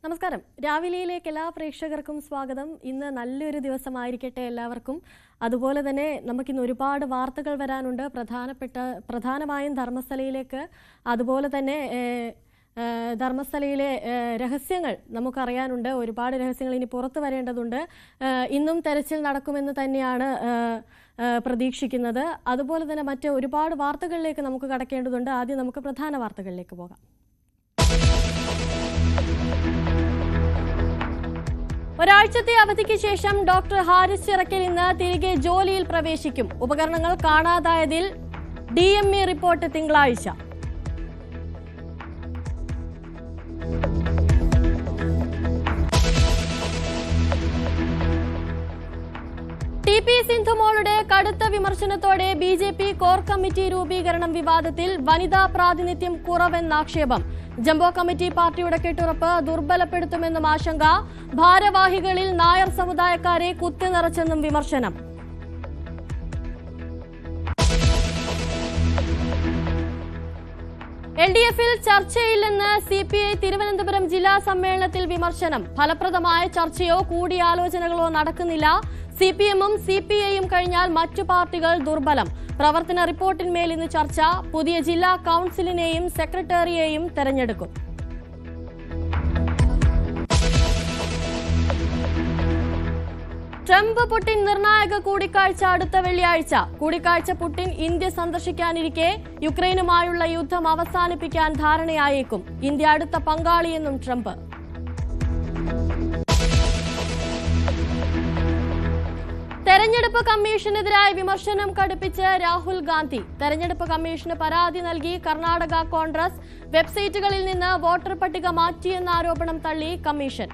നമസ്കാരം. രാവിലെയിലേക്ക് എല്ലാ പ്രേക്ഷകർക്കും സ്വാഗതം. ഇന്ന് നല്ലൊരു ദിവസമായിരിക്കട്ടെ എല്ലാവർക്കും. അതുപോലെ തന്നെ നമുക്കിന്ന് ഒരുപാട് വാർത്തകൾ വരാനുണ്ട്. പ്രധാനമായും ധർമ്മസ്ഥലയിലേക്ക്, അതുപോലെ തന്നെ ധർമ്മസ്ഥലയിലെ രഹസ്യങ്ങൾ നമുക്കറിയാനുണ്ട്. ഒരുപാട് രഹസ്യങ്ങൾ ഇനി പുറത്തു വരേണ്ടതുണ്ട്. ഇന്നും തെരച്ചിൽ നടക്കുമെന്ന് തന്നെയാണ് പ്രതീക്ഷിക്കുന്നത്. അതുപോലെ തന്നെ മറ്റ് ഒരുപാട് വാർത്തകളിലേക്ക് നമുക്ക് കടക്കേണ്ടതുണ്ട്. ആദ്യം നമുക്ക് പ്രധാന വാർത്തകളിലേക്ക് പോകാം. ഒരാഴ്ചത്തെ അവധിക്ക് ശേഷം ഡോക്ടർ ഹാരിസ് ചിറക്കൽ ഇന്ന് തിരികെ ജോലിയിൽ പ്രവേശിക്കും. ഉപകരണങ്ങൾ കാണാതായതിൽ DME റിപ്പോർട്ട് തിങ്കളാഴ്ച. TP സിന്ധുമോളുടെ കടുത്ത വിമർശനത്തോടെ BJP കോർ കമ്മിറ്റി രൂപീകരണം വിവാദത്തിൽ വനിതാ പ്രാതിനിധ്യം കുറവെന്ന ആക്ഷേപം. ജംബോ കമ്മിറ്റി പാർട്ടിയുടെ കെട്ടുറപ്പ് ദുർബലപ്പെടുത്തുമെന്നും ആശങ്ക. ഭാരവാഹികളിൽ നായർ സമുദായക്കാരെ കുത്തിനിറച്ചെന്നും വിമർശനം. LDF-ൽ ചർച്ചയില്ലെന്ന് CPI തിരുവനന്തപുരം ജില്ലാ സമ്മേളനത്തിൽ വിമർശനം. ഫലപ്രദമായ ചർച്ചയോ കൂടിയാലോചനകളോ നടക്കുന്നില്ല. CPM-ഉം CPI-യും കഴിഞ്ഞാൽ മറ്റു പാർട്ടികൾ ദുർബലം. പ്രവർത്തന റിപ്പോർട്ടിന്മേൽ ഇന്ന് ചർച്ച. പുതിയ ജില്ലാ കൌൺസിലിനെയും സെക്രട്ടറിയെയും തെരഞ്ഞെടുക്കും. ട്രംപ് പുടിൻ നിർണായക കൂടിക്കാഴ്ച അടുത്ത വെള്ളിയാഴ്ച. കൂടിക്കാഴ്ച പുടിൻ ഇന്ത്യ സന്ദർശിക്കാനിരിക്കെ യുക്രൈനുമായുള്ള യുദ്ധം അവസാനിപ്പിക്കാൻ ധാരണയായേക്കും. ഇന്ത്യ അടുത്ത പങ്കാളിയെന്നും ട്രംപ്. തെരഞ്ഞെടുപ്പ് കമ്മീഷനെതിരായ വിമർശനം കടുപ്പിച്ച് രാഹുൽ ഗാന്ധി. തെരഞ്ഞെടുപ്പ് കമ്മീഷന് പരാതി നൽകി കർണാടക കോൺഗ്രസ്. വെബ്സൈറ്റുകളിൽ നിന്ന് വോട്ടർ പട്ടിക മാറ്റിയെന്ന ആരോപണം തള്ളി കമ്മീഷൻ.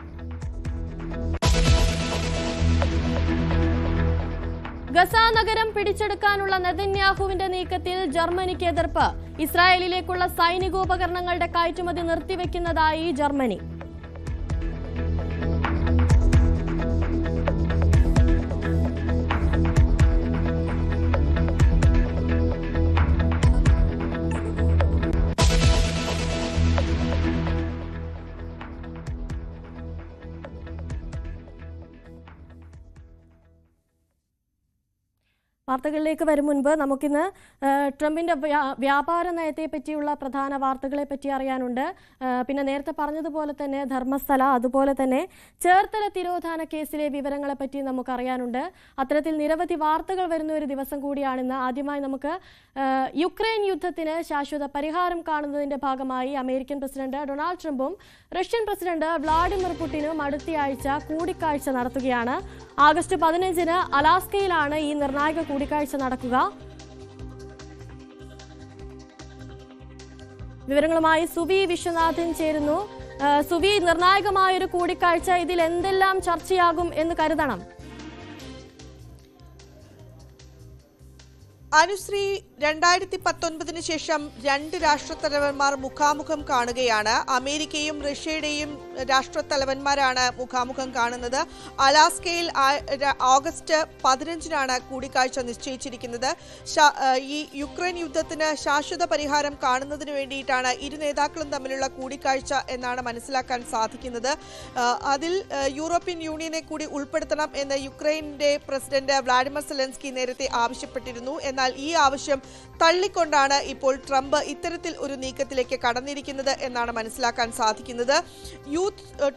ഗസ നഗരം പിടിച്ചെടുക്കാനുള്ള നെതന്യാഹുവിന്റെ നീക്കത്തിൽ ജർമ്മനിക്ക് എതിർപ്പ്. ഇസ്രായേലിലേക്കുള്ള സൈനികോപകരണങ്ങളുടെ കയറ്റുമതി നിർത്തിവെക്കുന്നതായി ജർമ്മനി. വാർത്തകളിലേക്ക് വരും മുൻപ് നമുക്കിന്ന് ട്രംപിന്റെ വ്യാപാര നയത്തെ പറ്റിയുള്ള പ്രധാന വാർത്തകളെ പറ്റി അറിയാനുണ്ട്. പിന്നെ നേരത്തെ പറഞ്ഞതുപോലെ തന്നെ ധർമ്മസ്ഥല, അതുപോലെ തന്നെ ചേർത്തല തിരോധാന കേസിലെ വിവരങ്ങളെ പറ്റി നമുക്ക് അറിയാനുണ്ട്. അത്തരത്തിൽ നിരവധി വാർത്തകൾ വരുന്ന ഒരു ദിവസം കൂടിയാണിന്ന്. ആദ്യമായി നമുക്ക് യുക്രൈൻ യുദ്ധത്തിന് ശാശ്വത പരിഹാരം കാണുന്നതിന്റെ ഭാഗമായി അമേരിക്കൻ പ്രസിഡന്റ് ഡൊണാൾഡ് ട്രംപും റഷ്യൻ പ്രസിഡന്റ് വ്ളാഡിമിർ പുടിനും അടുത്തയാഴ്ച കൂടിക്കാഴ്ച നടത്തുകയാണ്. ആഗസ്റ്റ് 15-ന് അലാസ്കയിലാണ് ഈ നിർണായക കൂടിക്കാഴ്ച നടക്കുക. വിവരങ്ങളുമായി സുവി വിശ്വനാഥൻ ചേരുന്നു. സുവി, നിർണായകമായൊരു കൂടിക്കാഴ്ച, ഇതിൽ എന്തെല്ലാം ചർച്ചയാകും എന്ന് കരുതണം? അനുശ്രീ, 2019 ശേഷം രണ്ട് രാഷ്ട്രത്തലവന്മാർ മുഖാമുഖം കാണുകയാണ്. അമേരിക്കയും റഷ്യയുടെയും രാഷ്ട്രത്തലവന്മാരാണ് മുഖാമുഖം കാണുന്നത്. അലാസ്കയിൽ ഓഗസ്റ്റ് 15-നാണ് കൂടിക്കാഴ്ച നിശ്ചയിച്ചിരിക്കുന്നത്. ഈ യുക്രൈൻ യുദ്ധത്തിന് ശാശ്വത പരിഹാരം കാണുന്നതിന് വേണ്ടിയിട്ടാണ് ഇരു നേതാക്കളും തമ്മിലുള്ള കൂടിക്കാഴ്ച എന്നാണ് മനസ്സിലാക്കാൻ സാധിക്കുന്നത്. അതിൽ യൂറോപ്യൻ യൂണിയനെ കൂടി ഉൾപ്പെടുത്തണം എന്ന് യുക്രൈനിന്റെ പ്രസിഡന്റ് വ്ളാഡിമിർ സെലൻസ്കി നേരത്തെ ആവശ്യപ്പെട്ടിരുന്നു. എന്നാൽ ഈ ആവശ്യം തള്ളിക്കൊണ്ടാണ് ഇപ്പോൾ ട്രംപ് ഇത്തരത്തിൽ ഒരു നീക്കത്തിലേക്ക് കടന്നിരിക്കുന്നത് എന്നാണ് മനസ്സിലാക്കാൻ സാധിക്കുന്നത്.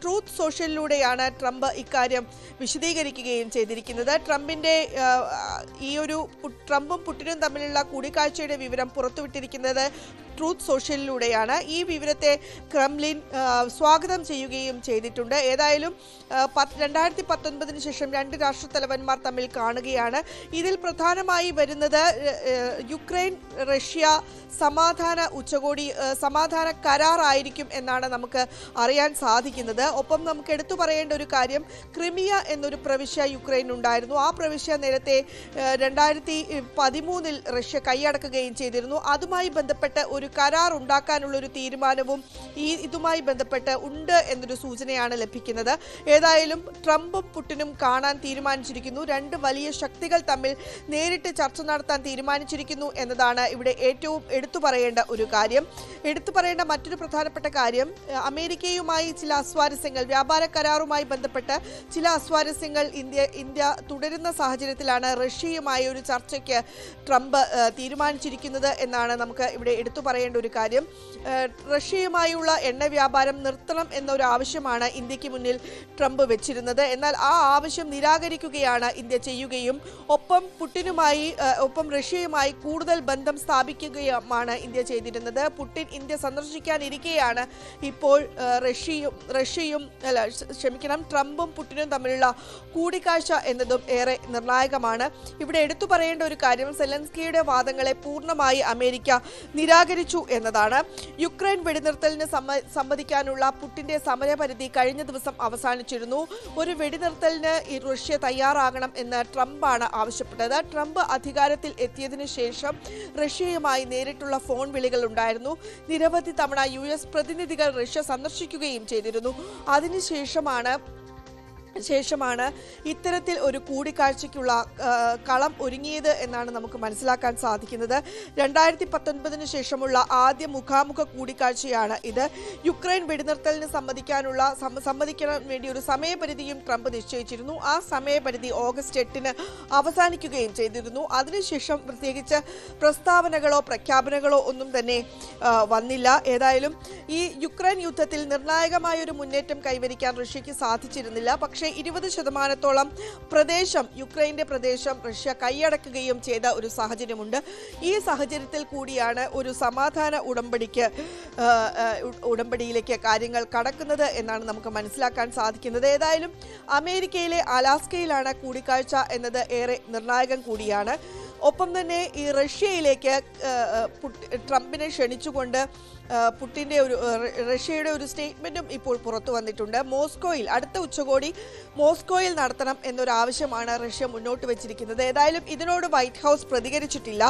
ട്രൂത്ത് സോഷ്യലിലൂടെയാണ് ട്രംപ് ഇക്കാര്യം വിശദീകരിക്കുകയും ചെയ്തിരിക്കുന്നത്. ട്രംപും പുടിനും തമ്മിലുള്ള കൂടിക്കാഴ്ചയുടെ വിവരം പുറത്തുവിട്ടിരിക്കുന്നത് ട്രൂത്ത് സോഷ്യലിലൂടെയാണ്. ഈ വിവരത്തെ ക്രെംലിൻ സ്വാഗതം ചെയ്യുകയും ചെയ്തിട്ടുണ്ട്. ഏതായാലും 2019 ശേഷം രണ്ട് രാഷ്ട്രത്തലവന്മാർ തമ്മിൽ കാണുകയാണ്. ഇതിൽ പ്രധാനമായി വരുന്നത് യുക്രൈൻ റഷ്യ സമാധാന ഉച്ചകോടി, സമാധാന കരാറായിരിക്കും എന്നാണ് നമുക്ക് അറിയാൻ സാധിക്കുന്നത്. ഒപ്പം നമുക്ക് എടുത്തു പറയേണ്ട ഒരു കാര്യം, ക്രിമിയ എന്നൊരു പ്രവിശ്യ യുക്രൈൻ ഉണ്ടായിരുന്നു. ആ പ്രവിശ്യ നേരത്തെ 2013 റഷ്യ കൈയടക്കുകയും ചെയ്തിരുന്നു. അതുമായി ബന്ധപ്പെട്ട് ഒരു കരാർ ഉണ്ടാക്കാനുള്ള ഒരു തീരുമാനവും ഇതുമായി ബന്ധപ്പെട്ട് ഉണ്ട് എന്നൊരു സൂചനയാണ് ലഭിക്കുന്നത്. ഏതായാലും ട്രംപും പുടിനും കാണാൻ തീരുമാനിച്ചിരിക്കുന്നു. രണ്ട് വലിയ ശക്തികൾ തമ്മിൽ നേരിട്ട് ചർച്ച നടത്താൻ തീരുമാനിച്ചിരിക്കുന്നു എന്നതാണ് ഇവിടെ ഏറ്റവും എടുത്തു പറയേണ്ട ഒരു കാര്യം. എടുത്തു പറയേണ്ട മറ്റൊരു പ്രധാനപ്പെട്ട കാര്യം, അമേരിക്കയുമായി ചില അസ്വാരസ്യങ്ങൾ, വ്യാപാര കരാറുമായി ബന്ധപ്പെട്ട് ചില അസ്വാരസ്യങ്ങൾ ഇന്ത്യ തുടരുന്ന സാഹചര്യത്തിലാണ് റഷ്യയുമായി ഒരു ചർച്ചയ്ക്ക് ട്രംപ് തീരുമാനിച്ചിരിക്കുന്നത് എന്നാണ് നമുക്ക് ഇവിടെ എടുത്തു പറയേണ്ട ഒരു കാര്യം. റഷ്യയുമായുള്ള എണ്ണ വ്യാപാരം നിർത്തണം എന്നൊരു ആവശ്യമാണ് ഇന്ത്യക്ക് മുന്നിൽ ട്രംപ് വെച്ചിരുന്നത്. എന്നാൽ ആ ആവശ്യം നിരാകരിക്കുകയാണ് ഇന്ത്യ ചെയ്യുകയും ഒപ്പം റഷ്യയുമായി കൂടുതൽ ബന്ധം സ്ഥാപിക്കുകയുമാണ് ഇന്ത്യ ചെയ്തിരുന്നത്. പുടിൻ ഇന്ത്യ സന്ദർശിക്കാനിരിക്കെയാണ് ഇപ്പോൾ ട്രംപും പുടിനും തമ്മിലുള്ള കൂടിക്കാഴ്ച എന്നതും ഏറെ നിർണായകമാണ്. ഇവിടെ എടുത്തു പറയേണ്ട ഒരു കാര്യം, സെലൻസ്കിയുടെ വാദങ്ങളെ പൂർണ്ണമായി അമേരിക്ക നിരാകരിച്ചു എന്നതാണ്. യുക്രൈൻ വെടിനിർത്തലിന് സമ്മതിക്കാനുള്ള പുടിന്റെ സമരപരിധി കഴിഞ്ഞ ദിവസം അവസാനിച്ചിരുന്നു. ഒരു വെടിനിർത്തലിന് റഷ്യ തയ്യാറാകണം എന്ന് ട്രംപാണ് ആവശ്യപ്പെട്ടത്. ട്രംപ് അധികാരത്തിൽ എത്തിയതിനു ശേഷം റഷ്യയുമായി നേരിട്ടുള്ള ഫോൺ വിളികൾ ഉണ്ടായിരുന്നു. നിരവധി തവണ US പ്രതിനിധികൾ റഷ്യ സന്ദർശിക്കുകയും ചെയ്തിരുന്നു. അതിനുശേഷമാണ് ഇത്തരത്തിൽ ഒരു കൂടിക്കാഴ്ചയ്ക്കുള്ള കളം ഒരുങ്ങിയത് എന്നാണ് നമുക്ക് മനസ്സിലാക്കാൻ സാധിക്കുന്നത്. 2019 ശേഷമുള്ള ആദ്യ മുഖാമുഖ കൂടിക്കാഴ്ചയാണ് ഇത്. യുക്രൈൻ വെടിനിർത്തലിന് സമ്മതിക്കാൻ വേണ്ടി ഒരു സമയപരിധിയും ട്രംപ് നിശ്ചയിച്ചിരുന്നു. ആ സമയപരിധി ഓഗസ്റ്റ് 8 അവസാനിക്കുകയും ചെയ്തിരുന്നു. അതിനുശേഷം പ്രത്യേകിച്ച് പ്രസ്താവനകളോ പ്രഖ്യാപനങ്ങളോ ഒന്നും തന്നെ വന്നില്ല. ഏതായാലും ഈ യുക്രൈൻ യുദ്ധത്തിൽ നിർണായകമായ ഒരു മുന്നേറ്റം കൈവരിക്കാൻ റഷ്യക്ക് സാധിച്ചിരുന്നില്ല. പക്ഷേ 20% പ്രദേശം, യുക്രൈന്റെ പ്രദേശം റഷ്യ കൈയടക്കുകയും ചെയ്ത ഒരു സാഹചര്യമുണ്ട്. ഈ സാഹചര്യത്തിൽ കൂടിയാണ് ഒരു സമാധാന ഉടമ്പടിയിലേക്ക് കാര്യങ്ങൾ കടക്കുന്നത് എന്നാണ് നമുക്ക് മനസ്സിലാക്കാൻ സാധിക്കുന്നത്. ഏതായാലും അമേരിക്കയിലെ അലാസ്കയിലാണ് കൂടിക്കാഴ്ച എന്നത് ഏറെ നിർണായകം കൂടിയാണ്. ഒപ്പം തന്നെ ഈ റഷ്യയിലേക്ക് ട്രംപിനെ ക്ഷണിച്ചുകൊണ്ട് റഷ്യയുടെ ഒരു സ്റ്റേറ്റ്മെന്റും ഇപ്പോൾ പുറത്തു വന്നിട്ടുണ്ട്. അടുത്ത ഉച്ചകോടി മോസ്കോയിൽ നടത്തണം എന്നൊരു ആവശ്യമാണ് റഷ്യ മുന്നോട്ട് വെച്ചിരിക്കുന്നത്. ഏതായാലും ഇതിനോട് വൈറ്റ് ഹൗസ് പ്രതികരിച്ചിട്ടില്ല.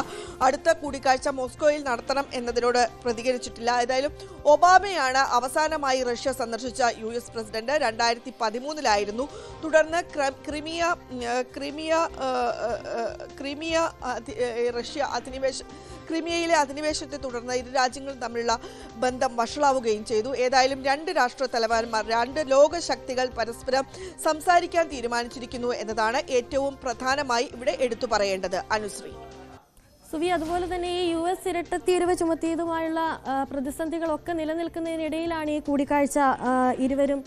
അടുത്ത കൂടിക്കാഴ്ച മോസ്കോയിൽ നടത്തണം എന്നതിനോട് പ്രതികരിച്ചിട്ടില്ല. ഏതായാലും ഒബാമയാണ് അവസാനമായി റഷ്യ സന്ദർശിച്ച US പ്രസിഡന്റ്. 2013 തുടർന്ന് ക്രിമിയയിലെ അധിനിവേശത്തെ തുടർന്ന് ഇരു രാജ്യങ്ങളും തമ്മിലുള്ള ബന്ധം വഷളാവുകയും ചെയ്തു. ഏതായാലും രണ്ട് രാഷ്ട്ര തലവന്മാർ, രണ്ട് ലോക ശക്തികൾ പരസ്പരം സംസാരിക്കാൻ തീരുമാനിച്ചിരിക്കുന്നു എന്നതാണ് ഏറ്റവും പ്രധാനമായി ഇവിടെ എടുത്തു പറയേണ്ടത്. അനുശ്രീ, സുവി, അതുപോലെ തന്നെ ഈ US ഇരട്ടത്തീരുവ ചുമത്തിയതുമായുള്ള പ്രതിസന്ധികളൊക്കെ നിലനിൽക്കുന്നതിനിടയിലാണ് ഈ ഇരുവരും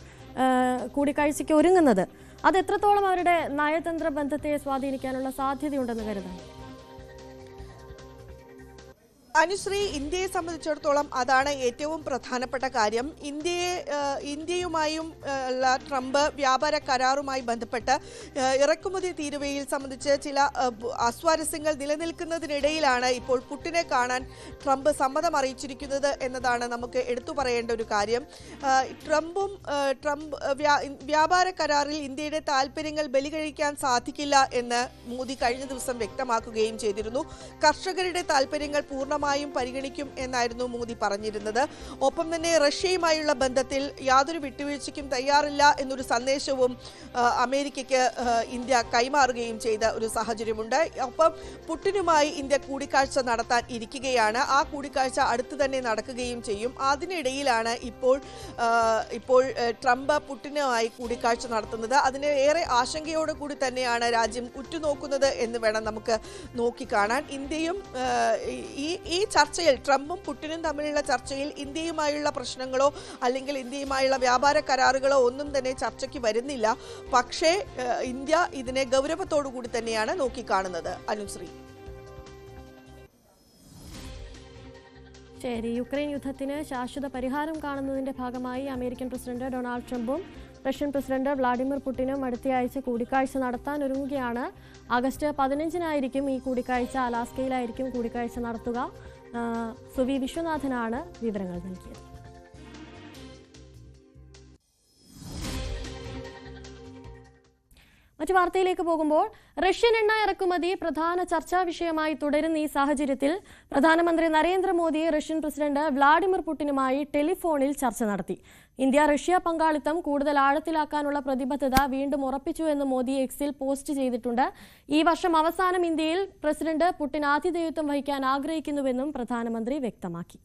കൂടിക്കാഴ്ചയ്ക്ക് ഒരുങ്ങുന്നത്. അത് എത്രത്തോളം അവരുടെ നയതന്ത്ര ബന്ധത്തെ സ്വാധീനിക്കാനുള്ള സാധ്യതയുണ്ടെന്ന് കരുതാം? അനുശ്രീ, ഇന്ത്യയെ സംബന്ധിച്ചിടത്തോളം അതാണ് ഏറ്റവും പ്രധാനപ്പെട്ട കാര്യം. ഇന്ത്യയുമായും ഉള്ള ട്രംപ് വ്യാപാര കരാറുമായി ബന്ധപ്പെട്ട് ഇറക്കുമതി തീരുവയിൽ സംബന്ധിച്ച് ചില അസ്വാരസ്യങ്ങൾ നിലനിൽക്കുന്നതിനിടയിലാണ് ഇപ്പോൾ പുടിനെ കാണാൻ ട്രംപ് സമ്മതം അറിയിച്ചിരിക്കുന്നത് എന്നതാണ് നമുക്ക് എടുത്തു പറയേണ്ട ഒരു കാര്യം. ട്രംപ് വ്യാപാര കരാറിൽ ഇന്ത്യയുടെ താൽപ്പര്യങ്ങൾ ബലികഴിക്കാൻ സാധിക്കില്ല എന്ന് മോദി കഴിഞ്ഞ ദിവസം വ്യക്തമാക്കുകയും ചെയ്തിരുന്നു. കർഷകരുടെ താൽപ്പര്യങ്ങൾ പൂർണ്ണമായും പരിഗണിക്കും എന്നായിരുന്നു മോദി പറഞ്ഞിരുന്നത്. ഒപ്പം തന്നെ റഷ്യയുമായുള്ള ബന്ധത്തിൽ യാതൊരു വിട്ടുവീഴ്ചയ്ക്കും തയ്യാറില്ല എന്നൊരു സന്ദേശവും അമേരിക്കയ്ക്ക് ഇന്ത്യ കൈമാറുകയും ചെയ്ത ഒരു സാഹചര്യമുണ്ട്. ഒപ്പം പുടിനുമായി ഇന്ത്യ കൂടിക്കാഴ്ച നടത്താൻ ഇരിക്കുകയാണ്. ആ കൂടിക്കാഴ്ച അടുത്ത് തന്നെ നടക്കുകയും ചെയ്യും. അതിനിടയിലാണ് ഇപ്പോൾ ട്രംപ് പുടിനുമായി കൂടിക്കാഴ്ച നടത്തുന്നത്. അതിന് ഏറെ ആശങ്കയോട് കൂടി തന്നെയാണ് രാജ്യം ഉറ്റുനോക്കുന്നത് എന്ന് വേണം നമുക്ക് നോക്കിക്കാണാൻ. ഇന്ത്യയും ഈ ചർച്ചയിൽ, ട്രംപും പുടിനും തമ്മിലുള്ള ചർച്ചയിൽ ഇന്ത്യയുമായുള്ള പ്രശ്നങ്ങളോ അല്ലെങ്കിൽ ഇന്ത്യയുമായുള്ള വ്യാപാര കരാറുകളോ ഒന്നും തന്നെ ചർച്ചയ്ക്ക് വരുന്നില്ല. പക്ഷേ ഇന്ത്യ ഇതിനെ ഗൗരവത്തോടു കൂടി തന്നെയാണ് നോക്കിക്കാണുന്നത്. അനുശ്രീ, ശരി. യുക്രൈൻ യുദ്ധത്തിന് ശാശ്വത പരിഹാരം കാണുന്നതിന്റെ ഭാഗമായി അമേരിക്കൻ പ്രസിഡന്റ് ഡൊണാൾഡ് ട്രംപും റഷ്യൻ പ്രസിഡന്റ് വ്ളാഡിമിർ പുടിനും അടുത്തയാഴ്ച കൂടിക്കാഴ്ച നടത്താൻ ഒരുങ്ങുകയാണ്. ആഗസ്റ്റ് 15-നായിരിക്കും ഈ കൂടിക്കാഴ്ച. അലാസ്കയിലായിരിക്കും കൂടിക്കാഴ്ച നടത്തുക. സുവി വിശ്വനാഥനാണ് വിവരങ്ങൾ നൽകിയത്. മറ്റു വാർത്തയിലേക്ക് പോകുമ്പോൾ റഷ്യൻ എണ്ണ ഇറക്കുമതി പ്രധാന ചർച്ചാ വിഷയമായി തുടരുന്ന ഈ സാഹചര്യത്തിൽ പ്രധാനമന്ത്രി നരേന്ദ്രമോദി റഷ്യൻ പ്രസിഡന്റ് വ്ളാഡിമിർ പുടിനുമായി ടെലിഫോണിൽ ചർച്ച നടത്തി. ഇന്ത്യ റഷ്യ പങ്കാളിത്തം കൂടുതൽ ആഴത്തിലാക്കാനുള്ള പ്രതിബദ്ധത വീണ്ടും ഉറപ്പിച്ചു എന്ന് മോദി എക്സിൽ പോസ്റ്റ് ചെയ്തിട്ടുണ്ട്. ഈ വർഷം അവസാനം ഇന്ത്യയിൽ പ്രസിഡന്റ് പുടിൻ ആതിഥേയത്വം വഹിക്കാൻ ആഗ്രഹിക്കുന്നുവെന്നും പ്രധാനമന്ത്രി വ്യക്തമാക്കി.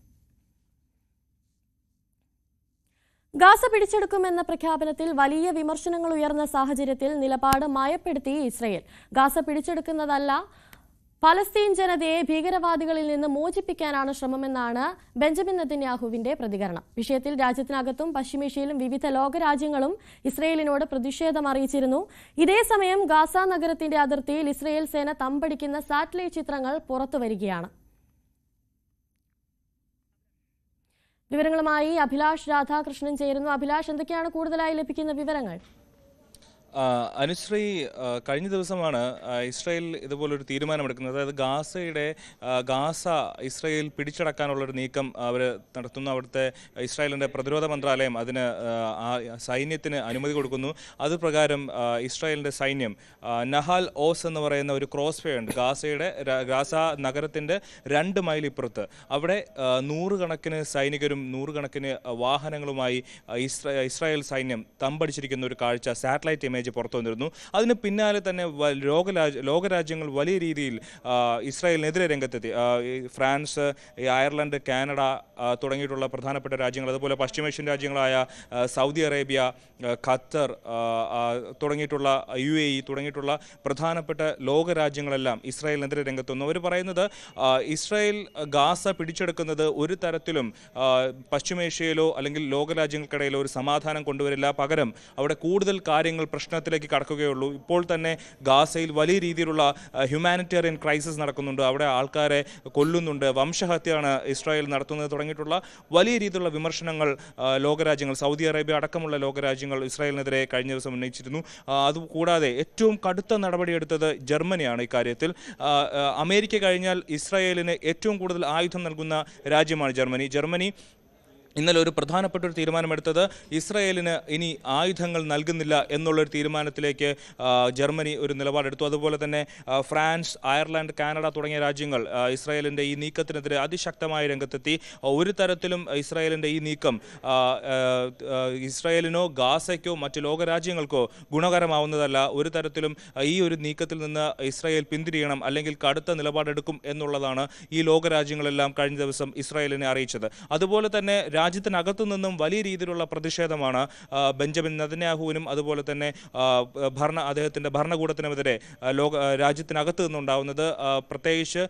ഗാസ പിടിച്ചെടുക്കുമെന്ന പ്രഖ്യാപനത്തിൽ വലിയ വിമർശനങ്ങൾ ഉയർന്ന സാഹചര്യത്തിൽ നിലപാട് മയപ്പെടുത്തി ഇസ്രയേൽ. ഗാസ പിടിച്ചെടുക്കുന്നതല്ല, പലസ്തീൻ ജനതയെ ഭീകരവാദികളിൽ നിന്ന് മോചിപ്പിക്കാനാണ് ശ്രമമെന്നാണ് ബെഞ്ചമിൻ നെതന്യാഹുവിന്റെ പ്രതികരണം. വിഷയത്തിൽ രാജ്യത്തിനകത്തും പശ്ചിമേഷ്യയിലും വിവിധ ലോകരാജ്യങ്ങളും ഇസ്രയേലിനോട് പ്രതിഷേധം അറിയിച്ചിരുന്നു. ഇതേസമയം ഗാസ നഗരത്തിന്റെ അതിർത്തിയിൽ ഇസ്രയേൽ സേന തമ്പടിക്കുന്ന സാറ്റലൈറ്റ് ചിത്രങ്ങൾ പുറത്തുവരികയാണ്. വിവരങ്ങളുമായി അഭിലാഷ് രാധാകൃഷ്ണൻ ചേരുന്നു. അഭിലാഷ്, എന്തൊക്കെയാണ് കൂടുതലായി ലഭിക്കുന്ന വിവരങ്ങൾ? അനുശ്രീ, കഴിഞ്ഞ ദിവസമാണ് ഇസ്രായേൽ ഇതുപോലൊരു തീരുമാനമെടുക്കുന്നത്. അതായത് ഗാസ ഇസ്രായേൽ പിടിച്ചടക്കാനുള്ളൊരു നീക്കം അവർ നടത്തുന്നു. അവിടുത്തെ ഇസ്രായേലിൻ്റെ പ്രതിരോധ മന്ത്രാലയം അതിന് സൈന്യത്തിന് അനുമതി കൊടുക്കുന്നു. അതുപ്രകാരം ഇസ്രായേലിൻ്റെ സൈന്യം നഹാൽ ഓസ് എന്ന് പറയുന്ന ഒരു ക്രോസ് ഫെയർ ഉണ്ട് ഗാസ നഗരത്തിൻ്റെ 2 മൈൽ ഇപ്പുറത്ത്. അവിടെ നൂറുകണക്കിന് സൈനികരും നൂറുകണക്കിന് വാഹനങ്ങളുമായി ഇസ്രായേൽ സൈന്യം തമ്പടിച്ചിരിക്കുന്ന ഒരു കാഴ്ച സാറ്റലൈറ്റ് ഇമേജ് പുറത്തു വന്നിരുന്നു. അതിന് പിന്നാലെ തന്നെ ലോകരാജ്യങ്ങൾ വലിയ രീതിയിൽ ഇസ്രായേലിനെതിരെ രംഗത്തെത്തി. ഫ്രാൻസ്, അയർലൻഡ്, കാനഡ തുടങ്ങിയിട്ടുള്ള പ്രധാനപ്പെട്ട രാജ്യങ്ങൾ, അതുപോലെ പശ്ചിമേഷ്യൻ രാജ്യങ്ങളായ സൗദി അറേബ്യ, ഖത്തർ തുടങ്ങിയിട്ടുള്ള UAE തുടങ്ങിയിട്ടുള്ള പ്രധാനപ്പെട്ട ലോകരാജ്യങ്ങളെല്ലാം ഇസ്രായേലിനെതിരെ രംഗത്തുന്നു. അവർ പറയുന്നത് ഇസ്രായേൽ ഗാസ പിടിച്ചെടുക്കുന്നത് ഒരു തരത്തിലും പശ്ചിമേഷ്യയിലോ അല്ലെങ്കിൽ ലോകരാജ്യങ്ങൾക്കിടയിലോ ഒരു സമാധാനം കൊണ്ടുവരില്ല. പകരം അവിടെ കൂടുതൽ കാര്യങ്ങൾ പ്രശ്നത്തിലേക്ക് കടക്കുകയുള്ളൂ. ഇപ്പോൾ തന്നെ ഗാസയിൽ വലിയ രീതിയിലുള്ള ഹ്യൂമാനിറ്റേറിയൻ ക്രൈസിസ് നടക്കുന്നുണ്ട്. അവിടെ ആൾക്കാരെ കൊല്ലുന്നുണ്ട്, വംശഹത്യയാണ് ഇസ്രായേൽ നടത്തുന്നത് തുടങ്ങിയിട്ടുള്ള വലിയ രീതിയിലുള്ള വിമർശനങ്ങൾ ലോകരാജ്യങ്ങൾ, സൗദി അറേബ്യ അടക്കമുള്ള ലോകരാജ്യങ്ങൾ ഇസ്രായേലിനെതിരെ കഴിഞ്ഞ ദിവസം ഉന്നയിച്ചിരുന്നു. അതുകൂടാതെ ഏറ്റവും കടുത്ത നടപടിയെടുത്തത് ജർമ്മനിയാണ്. ഇക്കാര്യത്തിൽ അമേരിക്ക കഴിഞ്ഞാൽ ഇസ്രായേലിന് ഏറ്റവും കൂടുതൽ ആയുധം നൽകുന്ന രാജ്യമാണ് ജർമ്മനി. ഇന്നലെ ഒരു പ്രധാനപ്പെട്ട ഒരു തീരുമാനമെടുത്തത് ഇസ്രായേലിന് ഇനി ആയുധങ്ങൾ നൽകുന്നില്ല എന്നുള്ളൊരു തീരുമാനത്തിലേക്ക് ജർമ്മനി ഒരു നിലപാടെടുത്തു. അതുപോലെ തന്നെ ഫ്രാൻസ്, അയർലൻഡ്, കാനഡ തുടങ്ങിയ രാജ്യങ്ങൾ ഇസ്രായേലിൻ്റെ ഈ നീക്കത്തിനെതിരെ അതിശക്തമായ രംഗത്തെത്തി. ഒരു തരത്തിലും ഇസ്രായേലിൻ്റെ ഈ നീക്കം ഇസ്രായേലിനോ ഗാസയ്ക്കോ മറ്റ് ലോകരാജ്യങ്ങൾക്കോ ഗുണകരമാവുന്നതല്ല. ഒരു തരത്തിലും ഈ ഒരു നീക്കത്തിൽ നിന്ന് ഇസ്രായേൽ പിന്തിരിയണം, അല്ലെങ്കിൽ കടുത്ത നിലപാടെടുക്കും എന്നുള്ളതാണ് ഈ ലോകരാജ്യങ്ങളെല്ലാം കഴിഞ്ഞ ദിവസം ഇസ്രായേലിനെ അറിയിച്ചത്. അതുപോലെ തന്നെ രാജ്യത്തിനകത്തു നിന്നും വലിയ രീതിയിലുള്ള പ്രതിഷേധമാണ് ബെഞ്ചമിൻ നെതന്യാഹുവിനും അതുപോലെ തന്നെ അദ്ദേഹത്തിൻ്റെ ഭരണകൂടത്തിനുമെതിരെ രാജ്യത്തിനകത്ത് നിന്നുണ്ടാവുന്നത്. പ്രത്യേകിച്ച്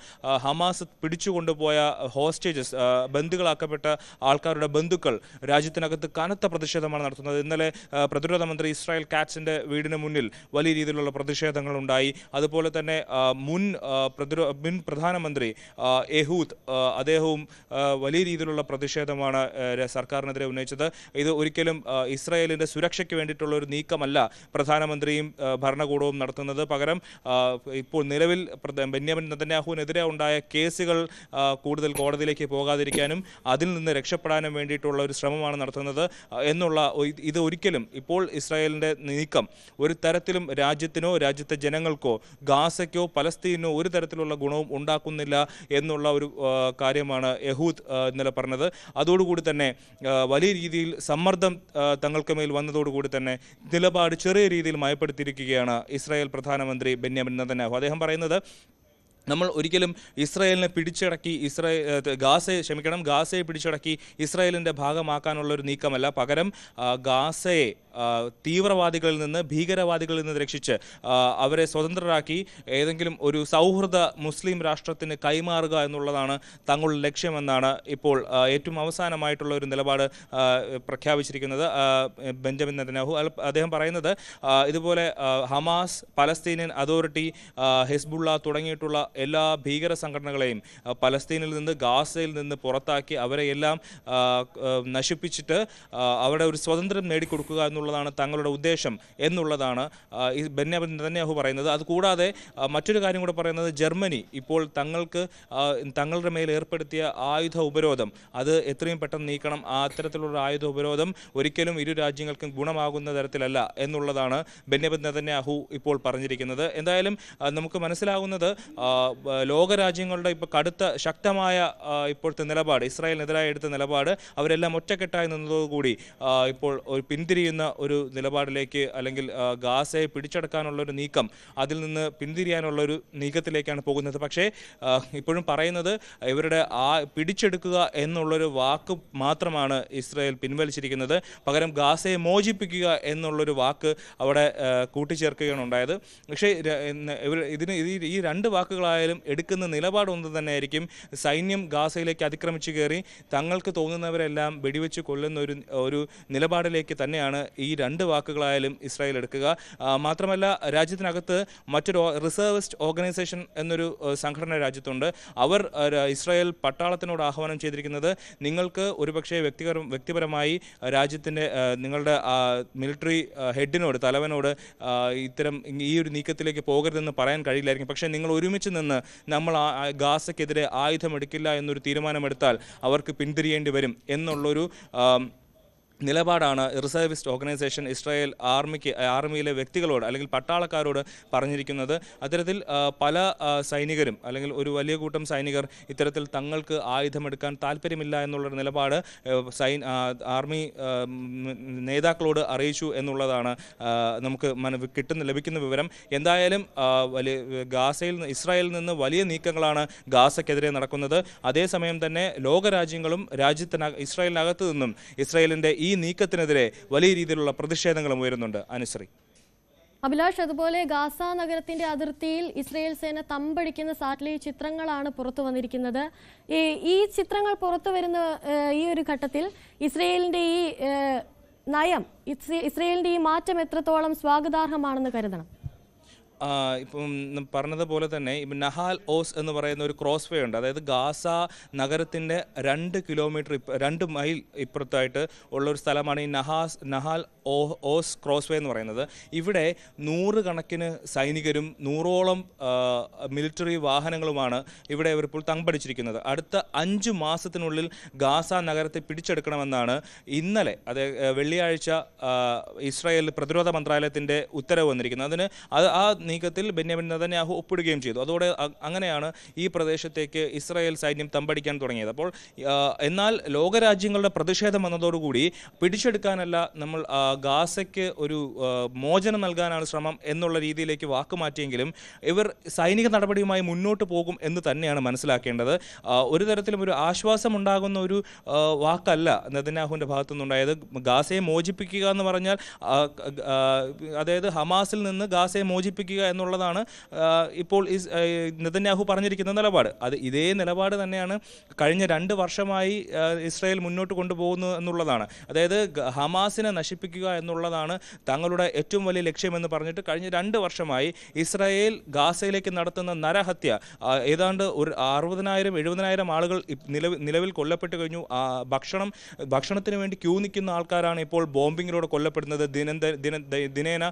ഹമാസ് പിടിച്ചുകൊണ്ടുപോയ ഹോസ്റ്റേജസ്, ബന്ദികളാക്കപ്പെട്ട ആൾക്കാരുടെ ബന്ധുക്കൾ രാജ്യത്തിനകത്ത് കനത്ത പ്രതിഷേധമാണ് നടത്തുന്നത്. ഇന്നലെ പ്രതിരോധ മന്ത്രി ഇസ്രായേൽ കാറ്റ്സിൻ്റെ വീടിന് മുന്നിൽ വലിയ രീതിയിലുള്ള പ്രതിഷേധങ്ങളുണ്ടായി. അതുപോലെ തന്നെ മുൻ പ്രധാനമന്ത്രി എഹൂദ്, അദ്ദേഹവും വലിയ രീതിയിലുള്ള പ്രതിഷേധമാണ് സർക്കാരിനെതിരെ ഉന്നയിച്ചത്. ഇത് ഒരിക്കലും ഇസ്രായേലിൻ്റെ സുരക്ഷയ്ക്ക് വേണ്ടിയിട്ടുള്ള ഒരു നീക്കമല്ല പ്രധാനമന്ത്രിയും ഭരണകൂടവും നടത്തുന്നത്. പകരം ഇപ്പോൾ നിലവിൽ ബെന്യാമിൻ നെതന്യാഹുവിനെതിരെ ഉണ്ടായ കേസുകൾ കൂടുതൽ കോടതിയിലേക്ക് പോകാതിരിക്കാനും അതിൽ നിന്ന് രക്ഷപ്പെടാനും വേണ്ടിയിട്ടുള്ള ഒരു ശ്രമമാണ് നടത്തുന്നത് ഇത് ഒരിക്കലും ഇപ്പോൾ ഇസ്രായേലിൻ്റെ നീക്കം ഒരു തരത്തിലും രാജ്യത്തിനോ രാജ്യത്തെ ജനങ്ങൾക്കോ ഗാസയ്ക്കോ പലസ്തീനോ ഒരു തരത്തിലുള്ള ഗുണവും ഉണ്ടാക്കുന്നില്ല എന്നുള്ള ഒരു കാര്യമാണ് യഹൂദ് ഇന്നലെ പറഞ്ഞത്. അതോടുകൂടി തന്നെ വലിയ രീതിയിൽ സമ്മർദ്ദം തങ്ങൾക്ക് മേൽ വന്നതോടുകൂടി തന്നെ നിലപാട് ചെറിയ രീതിയിൽ മയപ്പെടുത്തിയിരിക്കുകയാണ് ഇസ്രായേൽ പ്രധാനമന്ത്രി ബെന്യാമിൻ നെതന്യാഹു. അദ്ദേഹം പറയുന്നത്, നമ്മൾ ഒരിക്കലും ഇസ്രായേലിനെ പിടിച്ചടക്കി ഗാസയെ പിടിച്ചടക്കി ഇസ്രായേലിൻ്റെ ഭാഗമാക്കാനുള്ളൊരു നീക്കമല്ല. പകരം ഗാസയെ തീവ്രവാദികളിൽ നിന്ന്, ഭീകരവാദികളിൽ നിന്ന് രക്ഷിച്ച് അവരെ സ്വതന്ത്രരാക്കി ഏതെങ്കിലും ഒരു സൗഹൃദ മുസ്ലിം രാഷ്ട്രത്തിന് കൈമാറുക എന്നുള്ളതാണ് തങ്ങളുടെ ലക്ഷ്യമെന്നാണ് ഇപ്പോൾ ഏറ്റവും അവസാനമായിട്ടുള്ള ഒരു നിലപാട് പ്രഖ്യാപിച്ചിരിക്കുന്നത് ബെന്യാമിൻ നെതന്യാഹു. അദ്ദേഹം പറയുന്നത് ഇതുപോലെ ഹമാസ്, പലസ്തീനിയൻ അതോറിറ്റി, ഹിസ്ബുള്ള തുടങ്ങിയിട്ടുള്ള എല്ലാ ഭീകര സംഘടനകളെയും പലസ്തീനിൽ നിന്ന് ഗാസയിൽ നിന്ന് പുറത്താക്കി അവരെ എല്ലാം നശിപ്പിച്ചിട്ട് അവിടെ ഒരു സ്വാതന്ത്ര്യം നേടിക്കൊടുക്കുക എന്നുള്ളതാണ് തങ്ങളുടെ ഉദ്ദേശം എന്നുള്ളതാണ് ഈ ബെന്യാമിൻ നെതന്യാഹു പറയുന്നത്. അതുകൂടാതെ മറ്റൊരു കാര്യം കൂടെ പറയുന്നത്, ജർമ്മനി ഇപ്പോൾ തങ്ങളുടെ മേൽ ഏർപ്പെടുത്തിയ ആയുധ ഉപരോധം അത് എത്രയും പെട്ടെന്ന് നീക്കണം. അത്തരത്തിലുള്ള ആയുധ ഉപരോധം ഒരിക്കലും ഇരു രാജ്യങ്ങൾക്കും ഗുണമാകുന്ന തരത്തിലല്ല എന്നുള്ളതാണ് ബെന്യാമിൻ നെതന്യാഹു ഇപ്പോൾ പറഞ്ഞിരിക്കുന്നത്. എന്തായാലും നമുക്ക് മനസ്സിലാകുന്നത് ലോകരാജ്യങ്ങളുടെ ഇപ്പോൾ കടുത്ത ശക്തമായ ഇപ്പോഴത്തെ നിലപാട്, ഇസ്രായേലിനെതിരായി എടുത്ത നിലപാട്, അവരെല്ലാം ഒറ്റക്കെട്ടായി നിന്നതോടുകൂടി ഇപ്പോൾ ഒരു പിന്തിരിയുന്ന ഒരു നിലപാടിലേക്ക്, അല്ലെങ്കിൽ ഗാസയെ പിടിച്ചെടുക്കാനുള്ള ഒരു നീക്കം, അതിൽ നിന്ന് പിന്തിരിയാനുള്ള ഒരു നീക്കത്തിലേക്കാണ് പോകുന്നത്. പക്ഷേ ഇപ്പോഴും പറയുന്നത് ഇവരുടെ പിടിച്ചെടുക്കുക എന്നുള്ളൊരു വാക്ക് മാത്രമാണ് ഇസ്രായേൽ പിൻവലിച്ചിരിക്കുന്നത്. പകരം ഗാസയെ മോചിപ്പിക്കുക എന്നുള്ളൊരു വാക്ക് അവിടെ കൂട്ടിച്ചേർക്കുകയാണ് ഉണ്ടായത്. പക്ഷേ ഈ രണ്ട് വാക്കുകളായാലും എടുക്കുന്ന നിലപാടൊന്നും തന്നെ ആയിരിക്കും. സൈന്യം ഗാസയിലേക്ക് അതിക്രമിച്ചു കയറി തങ്ങൾക്ക് തോന്നുന്നവരെല്ലാം വെടിവെച്ച് കൊല്ലുന്ന ഒരു നിലപാടിലേക്ക് തന്നെയാണ് ഈ രണ്ട് വാക്കുകളായാലും ഇസ്രായേൽ എടുക്കുക. മാത്രമല്ല, രാജ്യത്തിനകത്ത് മറ്റൊരു റിസർവിസ്റ്റ് ഓർഗനൈസേഷൻ എന്നൊരു സംഘടന രാജ്യത്തുണ്ട്. അവർ ഇസ്രായേൽ പട്ടാളത്തിനോട് ആഹ്വാനം ചെയ്തിരിക്കുന്നത്, നിങ്ങൾക്ക് ഒരുപക്ഷെ വ്യക്തിപരമായി രാജ്യത്തിൻ്റെ നിങ്ങളുടെ മിലിറ്ററി ഹെഡിനോട്, തലവനോട് ഇത്തരം ഈ ഒരു നീക്കത്തിലേക്ക് പോകരുതെന്ന് പറയാൻ കഴിയില്ലായിരിക്കും. പക്ഷേ നിങ്ങൾ ഒരുമിച്ച് നിന്ന് നമ്മൾ ഗാസയ്ക്കെതിരെ ആയുധമെടുക്കില്ല എന്നൊരു തീരുമാനമെടുത്താൽ അവർക്ക് പിന്തിരിയേണ്ടി വരും എന്നുള്ളൊരു നിലപാടാണ് റിസർവിസ്റ്റ് ഓർഗനൈസേഷൻ ഇസ്രായേൽ ആർമിയിലെ വ്യക്തികളോട് അല്ലെങ്കിൽ പട്ടാളക്കാരോട് പറഞ്ഞിരിക്കുന്നത്. അത്തരത്തിൽ പല സൈനികരും അല്ലെങ്കിൽ ഒരു വലിയ കൂട്ടം സൈനികർ ഇത്തരത്തിൽ തങ്ങൾക്ക് ആയുധമെടുക്കാൻ താല്പര്യമില്ല എന്നുള്ളൊരു നിലപാട് ആർമി നേതാക്കളോട് അറിയിച്ചു എന്നുള്ളതാണ് നമുക്ക് ലഭിക്കുന്ന വിവരം. എന്തായാലും ഇസ്രായേലിൽ നിന്ന് വലിയ നീക്കങ്ങളാണ് ഗാസയ്ക്കെതിരെ നടക്കുന്നത്. അതേസമയം തന്നെ ലോകരാജ്യങ്ങളും ഇസ്രായേലിനകത്തു നിന്നും ഇസ്രായേലിൻ്റെ ഈ നീക്കത്തിനെതിരെ വലിയ രീതിയിലുള്ള പ്രതിഷേധങ്ങളും ഉയരുന്നുണ്ട്. അനുശ്രീ. അഭിലാഷ്, അതുപോലെ ഗാസ നഗരത്തിന്റെ അതിർത്തിയിൽ ഇസ്രായേൽ സേന തമ്പടിക്കുന്ന സാറ്റലൈറ്റ് ചിത്രങ്ങളാണ് പുറത്തു വന്നിരിക്കുന്നത്. ഈ ചിത്രങ്ങൾ പുറത്തു വരുന്ന ഈ ഒരു ഘട്ടത്തിൽ ഇസ്രായേലിന്റെ ഈ നയം, ഇസ്രായേലിന്റെ ഈ മാറ്റം എത്രത്തോളം സ്വാഗതാർഹമാണെന്ന് കരുതണം? ഇപ്പം പറഞ്ഞതുപോലെ തന്നെ നഹാൽ ഓസ് എന്ന് പറയുന്ന ഒരു ക്രോസ് വേ ഉണ്ട്. അതായത് ഗാസ നഗരത്തിൻ്റെ 2 കിലോമീറ്റർ 2 മൈൽ ഇപ്പുറത്തായിട്ട് ഉള്ള ഒരു സ്ഥലമാണ് ഈ നഹാൽ ഓസ് ക്രോസ് വേ എന്ന് പറയുന്നത്. ഇവിടെ 100 കണക്കിന് സൈനികരും 100ഓളം മിലിറ്ററി വാഹനങ്ങളുമാണ് ഇവിടെ ഇവരിപ്പോൾ തമ്പടിച്ചിരിക്കുന്നത്. അടുത്ത 5 മാസത്തിനുള്ളിൽ ഗാസ നഗരത്തെ പിടിച്ചെടുക്കണമെന്നാണ് ഇന്നലെ, വെള്ളിയാഴ്ച ഇസ്രായേൽ പ്രതിരോധ മന്ത്രാലയത്തിൻ്റെ ഉത്തരവ് വന്നിരിക്കുന്നത്. അതിന് ആ നീക്കത്തിൽ ബെന്യാമിൻ നെതന്യാഹു ഒപ്പിടുകയും ചെയ്തു. അതോടെ അങ്ങനെയാണ് ഈ പ്രദേശത്തേക്ക് ഇസ്രായേൽ സൈന്യം തമ്പടിക്കാൻ തുടങ്ങിയത്. അപ്പോൾ എന്നാൽ ലോകരാജ്യങ്ങളുടെ പ്രതിഷേധം വന്നതോടുകൂടി പിടിച്ചെടുക്കാനല്ല, നമ്മൾ ഗാസയ്ക്ക് ഒരു മോചനം നൽകാനാണ് ശ്രമം എന്നുള്ള രീതിയിലേക്ക് വാക്കുമാറ്റിയെങ്കിലും ഇവർ സൈനിക നടപടിയുമായി മുന്നോട്ട് പോകും എന്ന് തന്നെയാണ് മനസ്സിലാക്കേണ്ടത്. ഒരു തരത്തിലും ഒരു ആശ്വാസം ഉണ്ടാകുന്ന ഒരു വാക്കല്ല നെതന്യാഹുവിൻ്റെ ഭാഗത്തുനിന്നുണ്ടായത്. ഗാസയെ മോചിപ്പിക്കുക എന്ന് പറഞ്ഞാൽ അതായത് ഹമാസിൽ നിന്ന് ഗാസയെ മോചിപ്പിക്കുക എന്നുള്ളതാണ് ഇപ്പോൾ നെതന്യാഹു പറഞ്ഞിരിക്കുന്ന നിലപാട്. ഇതേ നിലപാട് തന്നെയാണ് കഴിഞ്ഞ 2 വർഷമായി ഇസ്രായേൽ മുന്നോട്ട് കൊണ്ടുപോകുന്നു എന്നുള്ളതാണ്. അതായത് ഹമാസിനെ നശിപ്പിക്കുക എന്നുള്ളതാണ് തങ്ങളുടെ ഏറ്റവും വലിയ ലക്ഷ്യമെന്ന് പറഞ്ഞിട്ട് കഴിഞ്ഞ 2 വർഷമായി ഇസ്രായേൽ ഗാസയിലേക്ക് നടത്തുന്ന നരഹത്യ, ഏതാണ്ട് ഒരു 60,000-70,000 ആളുകൾ നിലവിൽ കൊല്ലപ്പെട്ട് കഴിഞ്ഞു. ഭക്ഷണത്തിന് വേണ്ടി ക്യൂ നിൽക്കുന്ന ആൾക്കാരാണ് ഇപ്പോൾ ബോംബിങ്ങിലൂടെ കൊല്ലപ്പെടുന്നത്. ദിനേന